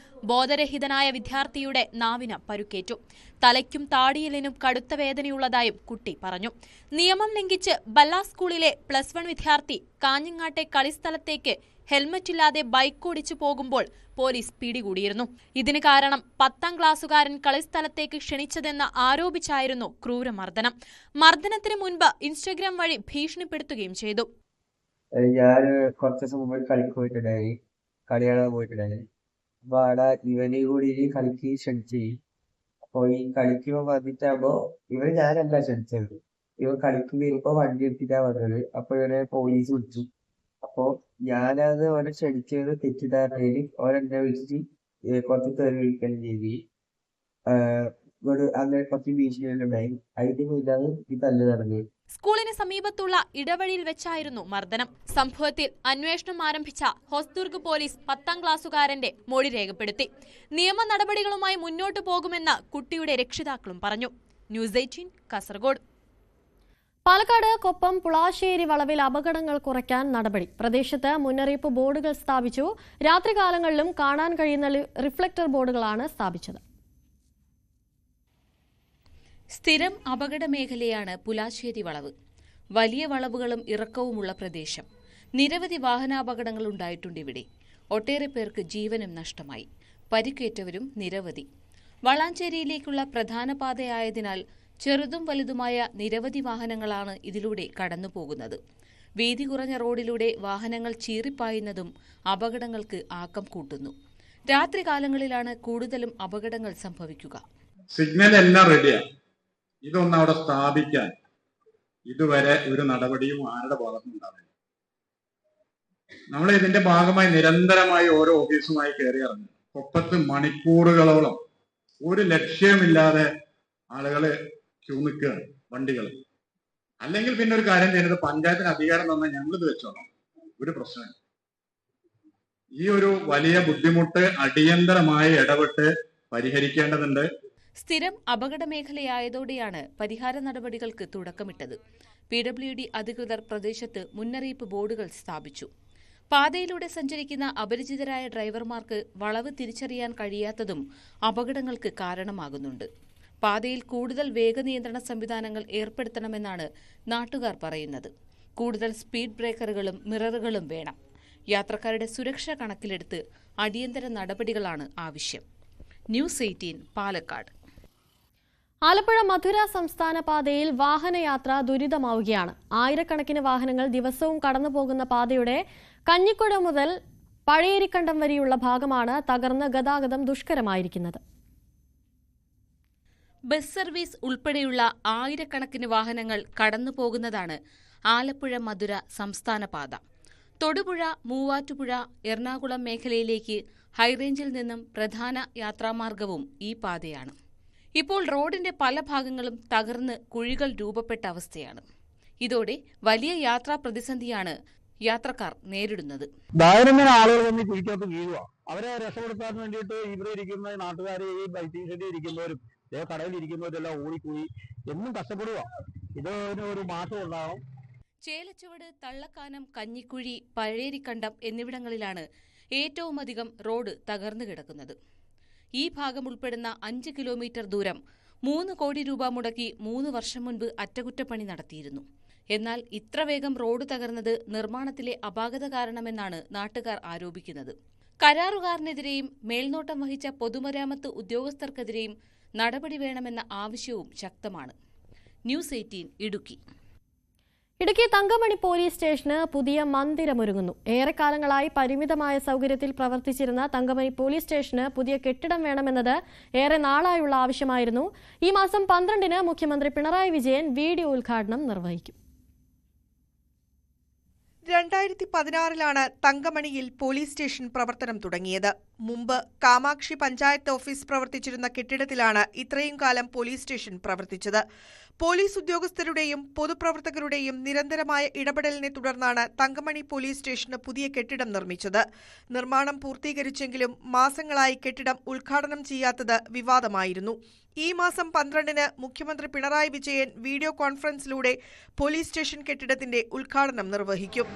ബോധരഹിതനായ വിദ്യാർത്ഥിയുടെ നാവിന് പരുക്കേറ്റു. തലയ്ക്കും താടിയെല്ലിനും കടുത്ത വേദനയുള്ളതായും കുട്ടി പറഞ്ഞു. നിയമം ലംഘിച്ച് ബല്ല സ്കൂളിലെ +1 വിദ്യാർത്ഥി കാഞ്ഞങ്ങാട്ടെ കളിസ്ഥലത്തേക്ക് ഹെൽമറ്റില്ലാതെ ബൈക്ക് ഓടിച്ചു പോകുമ്പോൾ പോലീസ് പിടികൂടിയിരുന്നു. ഇതിന് കാരണം 10ാം ക്ലാസ്സുകാരൻ കളിസ്ഥലത്തേക്ക് ക്ഷണിച്ചതെന്ന് ആരോപിച്ചായിരുന്നു ക്രൂരമർദ്ദനം. മർദ്ദനത്തിന് മുൻപ് ഇൻസ്റ്റഗ്രാം വഴി ഭീഷണിപ്പെടുത്തുകയും ചെയ്തു. ഞാൻ കുറച്ച് ദിവസം മുമ്പ് കളിക്ക് പോയിട്ടുണ്ടായി, കളി കാണാൻ പോയിട്ടുണ്ടായി. അപ്പൊ അവിടെ ഇവനെ കൂടി കളിക്ക് ക്ഷണിച്ചു. അപ്പൊ ഈ കളിക്കുമ്പോ വന്നിട്ടാകുമ്പോ ഞാനല്ല ക്ഷണിച്ചത്. ഇവൻ കളിക്ക് വരുമ്പോ വണ്ടി എടുത്തിട്ടാ വന്നത്. അപ്പൊ ഇവനെ പോലീസ് വിളിച്ചു. അപ്പൊ ഞാനത് ഓനെ ക്ഷണിച്ചത് തെറ്റിദ്ധാരണയില് ഓരെന്നെ വിളിച്ചിട്ട് കുറച്ച് തെറി വിളിക്കാൻ ചെയ്തി. അങ്ങനെ കുറച്ച് ഭീഷണികളുണ്ടായി. അതിന്റെ മുന്നിലാണ് ഈ തല്ല് നടന്നത്. സ്കൂളിന് സമീപത്തുള്ള ഇടവഴിയിൽ വെച്ചായിരുന്നു മർദ്ദനം. സംഭവത്തിൽ അന്വേഷണം ആരംഭിച്ച ഹോസ്ദുർഗ് പോലീസ് 10ാം ക്ലാസ്സുകാരന്റെ മൊഴി രേഖപ്പെടുത്തി. നിയമ നടപടികളുമായി മുന്നോട്ടു പോകുമെന്ന് കുട്ടിയുടെ രക്ഷിതാക്കളും പറഞ്ഞു. ന്യൂസ് 18 കാസർഗോഡ്. പാലക്കാട് കൊപ്പം പുളാശ്ശേരി വളവിൽ അപകടങ്ങൾ കുറയ്ക്കാൻ നടപടി. പ്രദേശത്ത് മുന്നറിയിപ്പ് ബോർഡുകൾ സ്ഥാപിച്ചു. രാത്രികാലങ്ങളിലും കാണാൻ കഴിയുന്ന റിഫ്ലക്ടർ ബോർഡുകളാണ് സ്ഥാപിച്ചത്. സ്ഥിരം അപകട മേഖലയാണ് പുലാശ്ശേരി വളവ്. വലിയ വളവുകളും ഇറക്കവുമുള്ള പ്രദേശം. നിരവധി വാഹനാപകടങ്ങൾ ഉണ്ടായിട്ടുണ്ട് ഇവിടെ. ഒട്ടേറെ പേർക്ക് ജീവനും നഷ്ടമായി. പരിക്കേറ്റവരും നിരവധി. വളാഞ്ചേരിയിലേക്കുള്ള പ്രധാന പാതയായതിനാൽ ചെറുതും വലുതുമായ നിരവധി വാഹനങ്ങളാണ് ഇതിലൂടെ കടന്നുപോകുന്നത്. വീതി കുറഞ്ഞ റോഡിലൂടെ വാഹനങ്ങൾ ചീറിപ്പായുന്നതും അപകടങ്ങൾക്ക് ആക്കം കൂട്ടുന്നു. രാത്രികാലങ്ങളിലാണ് കൂടുതലും അപകടങ്ങൾ സംഭവിക്കുക. സിഗ്നൽ എല്ലാം റെഡിയാണ്. ഇതൊന്നും അവിടെ സ്ഥാപിക്കാൻ ഇതുവരെ ഒരു നടപടിയും ആരുടെ ഭാഗത്തുനിന്നുണ്ടാവില്ല. നമ്മൾ ഇതിന്റെ ഭാഗമായി നിരന്തരമായി ഓരോ ഓഫീസുമായി കയറി ഇറങ്ങും. കൊപ്പത്ത് മണിക്കൂറുകളോളം ഒരു ലക്ഷ്യമില്ലാതെ ആളുകള് ക്യൂ നിൽക്കുകയാണ്. വണ്ടികൾ അല്ലെങ്കിൽ പിന്നെ ഒരു കാര്യം ചെയ്യുന്നത്, പഞ്ചായത്തിന് അധികാരം തന്നാൽ ഞങ്ങളിത് വെച്ചോളാം, ഒരു പ്രശ്നമില്ല. ഈ ഒരു വലിയ ബുദ്ധിമുട്ട് അടിയന്തരമായി ഇടപെട്ട് പരിഹരിക്കേണ്ടതുണ്ട്. സ്ഥിരം അപകട മേഖലയായതോടെയാണ് പരിഹാര നടപടികൾക്ക് തുടക്കമിട്ടത്. PWD അധികൃതർ പ്രദേശത്ത് മുന്നറിയിപ്പ് ബോർഡുകൾ സ്ഥാപിച്ചു. പാതയിലൂടെ സഞ്ചരിക്കുന്ന അപരിചിതരായ ഡ്രൈവർമാർക്ക് വളവ് തിരിച്ചറിയാൻ കഴിയാത്തതും അപകടങ്ങൾക്ക് കാരണമാകുന്നുണ്ട്. പാതയിൽ കൂടുതൽ വേഗനിയന്ത്രണ സംവിധാനങ്ങൾ ഏർപ്പെടുത്തണമെന്നാണ് നാട്ടുകാർ പറയുന്നത്. കൂടുതൽ സ്പീഡ് ബ്രേക്കറുകളും മിററുകളും വേണം. യാത്രക്കാരുടെ സുരക്ഷ കണക്കിലെടുത്ത് അടിയന്തര നടപടികളാണ് ആവശ്യം. ന്യൂസ് 18 പാലക്കാട്. ആലപ്പുഴ മധുര സംസ്ഥാന പാതയിൽ വാഹനയാത്ര ദുരിതമാവുകയാണ്. ആയിരക്കണക്കിന് വാഹനങ്ങൾ ദിവസവും കടന്നുപോകുന്ന പാതയുടെ കഞ്ഞിക്കുഴ മുതൽ പഴയേരിക്കണ്ടം വരെയുള്ള ഭാഗമാണ് തകർന്ന് ഗതാഗതം ദുഷ്കരമായിരിക്കുന്നത്. ബസ് സർവീസ് ഉൾപ്പെടെയുള്ള ആയിരക്കണക്കിന് വാഹനങ്ങൾ കടന്നുപോകുന്നതാണ് ആലപ്പുഴ മധുര സംസ്ഥാന പാത. തൊടുപുഴ, മൂവാറ്റുപുഴ, എറണാകുളം മേഖലയിലേക്ക് ഹൈറേഞ്ചിൽ നിന്നും പ്രധാന യാത്രാമാർഗവും ഈ പാതയാണ്. ഇപ്പോൾ റോഡിന്റെ പല ഭാഗങ്ങളും തകർന്ന് കുഴികൾ രൂപപ്പെട്ട അവസ്ഥയാണ്. ഇതോടെ വലിയ യാത്രാ പ്രതിസന്ധിയാണ് യാത്രക്കാർ നേരിടുന്നത്. ധാരാളം ആളുകൾ വന്ന് കുഴിക്കകത്ത് വീഴുക. അവരെ രക്ഷപ്പെടുത്താൻ വേണ്ടിയിട്ട് ഇവിടെ ഇരിക്കുന്ന നാട്ടുകാർ, ഈ ബൈക്കിംഗ് ഷെഡിൽ ഇരിക്കുന്നവരും കടയിൽ ഇരിക്കുന്നവരെല്ലാം ഓടിക്കൂടി എന്നും കഷ്ടപ്പെടുക. ഇതിനൊരു മാറ്റം ഉണ്ടാകും. ചേലച്ചുവട്, തള്ളക്കാനം, കഞ്ഞിക്കുഴി, പഴയേരിക്കണ്ടം എന്നിവിടങ്ങളിലാണ് ഏറ്റവുമധികം റോഡ് തകർന്നു കിടക്കുന്നത്. ഈ ഭാഗം ഉൾപ്പെടുന്ന 5 കിലോമീറ്റർ ദൂരം 3 കോടി രൂപ മുടക്കി 3 വർഷം മുൻപ് അറ്റകുറ്റപ്പണി നടത്തിയിരുന്നു. എന്നാൽ ഇത്ര വേഗം റോഡ് തകർന്നത് നിർമ്മാണത്തിലെ അപാകത കാരണമെന്നാണ് നാട്ടുകാർ ആരോപിക്കുന്നത്. കരാറുകാരനെതിരെയും മേൽനോട്ടം വഹിച്ച പൊതുമരാമത്ത് ഉദ്യോഗസ്ഥർക്കെതിരെയും നടപടി വേണമെന്ന ആവശ്യവും ശക്തമാണ്. ന്യൂസ് 18 ഇടുക്കി. ഇടുക്കി തങ്കമണി പോലീസ് സ്റ്റേഷന് പുതിയ മന്ദിരമൊരുങ്ങുന്നു. ഏറെക്കാലങ്ങളായി പരിമിതമായ സൗകര്യത്തിൽ പ്രവർത്തിച്ചിരുന്ന തങ്കമണി പോലീസ് സ്റ്റേഷന് പുതിയ കെട്ടിടം വേണമെന്നത് ഏറെ നാളായുള്ള ആവശ്യമായിരുന്നു. ഈ മാസം 12-ന് മുഖ്യമന്ത്രി പിണറായി വിജയൻ വീഡിയോ ഉദ്ഘാടനം നിർവഹിക്കും. 2016-ലാണ് തങ്കമണിയിൽ പോലീസ് സ്റ്റേഷൻ പ്രവർത്തനം തുടങ്ങിയത്. മുമ്പ് കാമാക്ഷി പഞ്ചായത്ത് ഓഫീസ് പ്രവർത്തിച്ചിരുന്ന കെട്ടിടത്തിലാണ് ഇത്രയും കാലം പോലീസ് സ്റ്റേഷൻ പ്രവർത്തിച്ചത്. പോലീസ് ഉദ്യോഗസ്ഥരുടെയും പൊതുപ്രവർത്തകരുടെയും നിരന്തരമായ ഇടപെടലിനെ തുടർന്നാണ് തങ്കമണി പോലീസ് സ്റ്റേഷന് പുതിയ കെട്ടിടം നിർമ്മിച്ചത്. നിർമ്മാണം പൂർത്തീകരിച്ചെങ്കിലും മാസങ്ങളായി കെട്ടിടം ഉദ്ഘാടനം ചെയ്യാത്തത് വിവാദമായിരുന്നു. ഈ മാസം 12-ന് മുഖ്യമന്ത്രി പിണറായി വിജയൻ വീഡിയോ കോൺഫറൻസിലൂടെ പോലീസ് സ്റ്റേഷൻ കെട്ടിടത്തിന്റെ ഉദ്ഘാടനം നിർവഹിക്കും.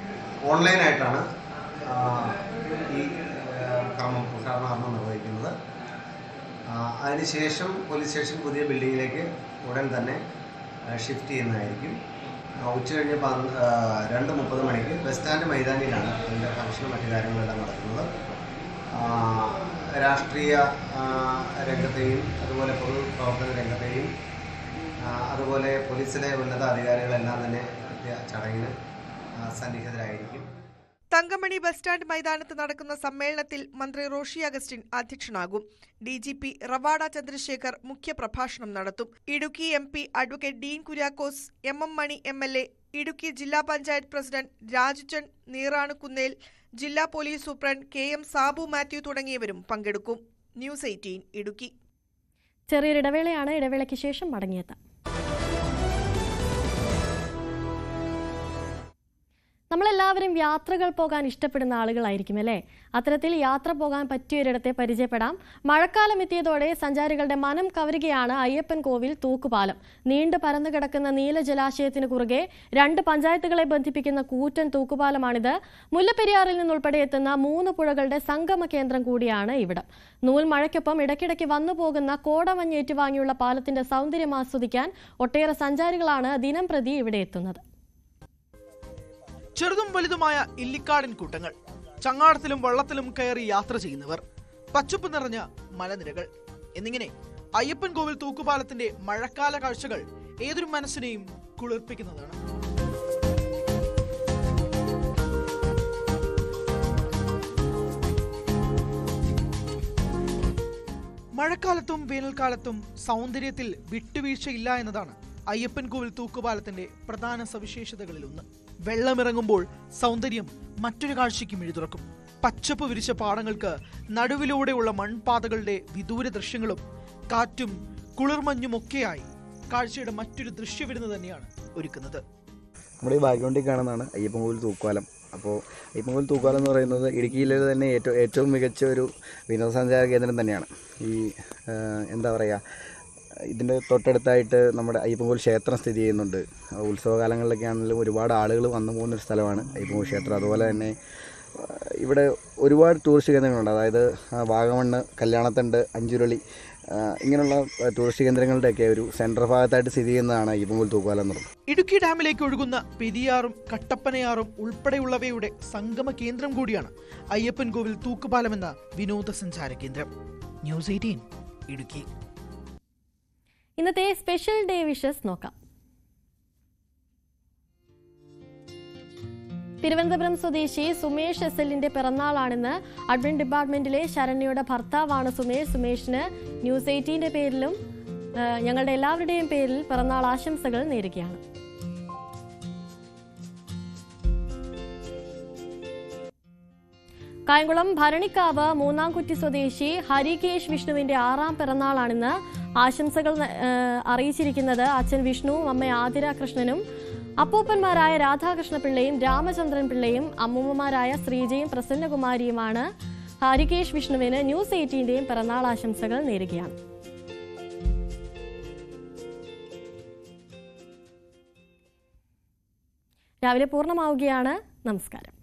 ഓൺലൈനായിട്ടാണ് ഈ ഉദ്ഘാടനം നിർവഹിക്കുന്നത്. അതിനുശേഷം പോലീസ് സ്റ്റേഷൻ പുതിയ ബിൽഡിങ്ങിലേക്ക് ഉടൻ തന്നെ ഷിഫ്റ്റ് ചെയ്യുന്നതായിരിക്കും. ഉച്ചകഴിഞ്ഞ് 2:30 മണിക്ക് ബസ് സ്റ്റാൻഡ് മൈതാനിയിലാണ് ഇതിൻ്റെ ഫംഗ്ഷനും മറ്റു കാര്യങ്ങളെല്ലാം നടക്കുന്നത്. രാഷ്ട്രീയ രംഗത്തെയും അതുപോലെ പൊതുപ്രവർത്തന രംഗത്തെയും അതുപോലെ പോലീസിലെ ഉന്നത അധികാരികളെല്ലാം തന്നെ ചടങ്ങിന് സന്നിഹിതരായിരിക്കും. തങ്കമണി ബസ് സ്റ്റാൻഡ് മൈതാനത്ത് നടക്കുന്ന സമ്മേളനത്തിൽ മന്ത്രി റോഷി അഗസ്റ്റിൻ അധ്യക്ഷനാകും. DGP റവാഡ ചന്ദ്രശേഖർ മുഖ്യപ്രഭാഷണം നടത്തും. Idukki MP advocate Dean Kuriakose, MM മണി MLA, ഇടുക്കി ജില്ലാ പഞ്ചായത്ത് പ്രസിഡന്റ് രാജുചൻ നീറാണുകുന്നേൽ, ജില്ലാ police superintendent KM Sabu Mathew തുടങ്ങിയവരും പങ്കെടുക്കും. ന്യൂസ് 18 ഇടുക്കി. ചെറിയൊരിടവേളയാണ്. ഇടവേളയ്ക്ക് ശേഷം മടങ്ങിയെത്താം. നമ്മളെല്ലാവരും യാത്രകൾ പോകാൻ ഇഷ്ടപ്പെടുന്ന ആളുകളായിരിക്കും അല്ലേ? അത്തരത്തിൽ യാത്ര പോകാൻ പറ്റിയൊരിടത്തെ പരിചയപ്പെടാം. മഴക്കാലം എത്തിയതോടെ സഞ്ചാരികളുടെ മനം കവരുകയാണ് അയ്യപ്പൻ കോവിൽ തൂക്കുപാലം. നീണ്ടു പരന്നു കിടക്കുന്ന നീല ജലാശയത്തിന് കുറുകെ 2 പഞ്ചായത്തുകളെ ബന്ധിപ്പിക്കുന്ന കൂറ്റൻ തൂക്കുപാലമാണിത്. മുല്ലപ്പെരിയാറിൽ നിന്നുൾപ്പെടെ എത്തുന്ന 3 പുഴകളുടെ സംഗമ കേന്ദ്രം കൂടിയാണ് ഇവിടം. നൂൽമഴയ്ക്കൊപ്പം ഇടയ്ക്കിടയ്ക്ക് വന്നുപോകുന്ന കോടമഞ്ഞ് ഏറ്റുവാങ്ങിയുള്ള പാലത്തിന്റെ സൗന്ദര്യം ആസ്വദിക്കാൻ ഒട്ടേറെ സഞ്ചാരികളാണ് ദിനം പ്രതി ഇവിടെ എത്തുന്നത്. ചെറുതും വലുതുമായ ഇല്ലിക്കാടൻ കൂട്ടങ്ങൾ, ചങ്ങാടത്തിലും വള്ളത്തിലും കയറി യാത്ര ചെയ്യുന്നവർ, പച്ചപ്പ് നിറഞ്ഞ മലനിരകൾ എന്നിങ്ങനെ അയ്യപ്പൻ കോവിൽ തൂക്കുപാലത്തിന്റെ മഴക്കാല കാഴ്ചകൾ ഏതൊരു മനസ്സിനെയും കുളിർപ്പിക്കുന്നതാണ്. മഴക്കാലത്തും വേനൽക്കാലത്തും സൗന്ദര്യത്തിൽ വിട്ടുവീഴ്ചയില്ല എന്നതാണ് അയ്യപ്പൻ കോവിൽ തൂക്കുപാലത്തിന്റെ പ്രധാന സവിശേഷതകളിലൊന്ന്. വെള്ളമിറങ്ങുമ്പോൾ സൗന്ദര്യം മറ്റൊരു കാഴ്ചയ്ക്ക് മിഴിതുറക്കും. പച്ചപ്പ് വിരിച്ച പാടങ്ങൾക്ക് നടുവിലൂടെയുള്ള മൺപാതകളുടെ വിദൂര ദൃശ്യങ്ങളും കാറ്റും കുളിർമഞ്ഞുമൊക്കെയായി കാഴ്ചയുടെ മറ്റൊരു ദൃശ്യവിരുന്ന് തന്നെയാണ് ഒരുക്കുന്നത്. നമ്മുടെ ഈ ബാക്ക്ഗ്രൗണ്ടിൽ കാണുന്നതാണ് അയ്യപ്പൻകോവിൽ തൂക്കുപാലം. അപ്പോൾ അയ്യപ്പൻകോവിൽ തൂക്കുപാലം എന്ന് പറയുന്നത് ഇടുക്കിയിലെ തന്നെ ഏറ്റവും മികച്ച ഒരു വിനോദസഞ്ചാര കേന്ദ്രം തന്നെയാണ്. ഈ എന്താ പറയുക, ഇതിൻ്റെ തൊട്ടടുത്തായിട്ട് നമ്മുടെ അയ്യപ്പൻകോവിൽ ക്ഷേത്രം സ്ഥിതി ചെയ്യുന്നുണ്ട്. ഉത്സവകാലങ്ങളിലൊക്കെ ആണെങ്കിലും ഒരുപാട് ആളുകൾ വന്നു പോകുന്നൊരു സ്ഥലമാണ് അയ്യപ്പൻകോവിൽ ക്ഷേത്രം. അതുപോലെ തന്നെ ഇവിടെ ഒരുപാട് ടൂറിസ്റ്റ് കേന്ദ്രങ്ങളുണ്ട്. അതായത് വാഗമണ്ണ്, കല്യാണത്തണ്ട്, അഞ്ചുരുളി ഇങ്ങനെയുള്ള ടൂറിസ്റ്റ് കേന്ദ്രങ്ങളുടെയൊക്കെ ഒരു സെൻട്രൽ ഭാഗത്തായിട്ട് സ്ഥിതി ചെയ്യുന്നതാണ് അയ്യപ്പൻകോവിൽ തൂക്കുപാലം എന്ന് പറയുന്നത്. ഇടുക്കി ഡാമിലേക്ക് ഒഴുകുന്ന പെരിയാറും കട്ടപ്പനയാറും ഉൾപ്പെടെയുള്ളവയുടെ സംഗമ കേന്ദ്രം കൂടിയാണ് അയ്യപ്പൻകോവിൽ തൂക്കുപാലം എന്ന വിനോദസഞ്ചാര കേന്ദ്രം. ന്യൂസ് 18 ഇടുക്കി. ഇന്നത്തെ സ്പെഷ്യൽ ഡേ വിഷസ് നോക്കാം. തിരുവനന്തപുരം സ്വദേശി സുമേഷ് SLന്റെ പിറന്നാളാണെന്ന് അഡ്മിൻ ഡിപ്പാർട്ട്മെന്റിലെ ശരണ്യയുടെ ഭർത്താവാണ് സുമേഷ്. സുമേഷിന് ന്യൂസ് 18ന്റെ പേരിലും ഞങ്ങളുടെ എല്ലാവരുടെയും പേരിൽ പിറന്നാൾ ആശംസകൾ നേരുകയാണ്. കായംകുളം ഭരണിക്കാവ് മൂന്നാംകുറ്റി സ്വദേശി ഹരികേഷ് വിഷ്ണുവിന്റെ 6ാം പിറന്നാളാണെന്ന് ആശംസകൾ അറിയിച്ചിരിക്കുന്നത് അച്ഛൻ വിഷ്ണുവും അമ്മ ആതിര കൃഷ്ണനും അപ്പൂപ്പന്മാരായ രാധാകൃഷ്ണ പിള്ളയും രാമചന്ദ്രൻ പിള്ളയും അമ്മൂമ്മമാരായ ശ്രീജയും പ്രസന്നകുമാരിയുമാണ്. ഹരികേഷ് വിഷ്ണുവിന് ന്യൂസ് 18ന്റെയും പിറന്നാൾ ആശംസകൾ നേരുകയാണ്. രാവിലെ പൂർണ്ണമാവുകയാണ്. നമസ്കാരം.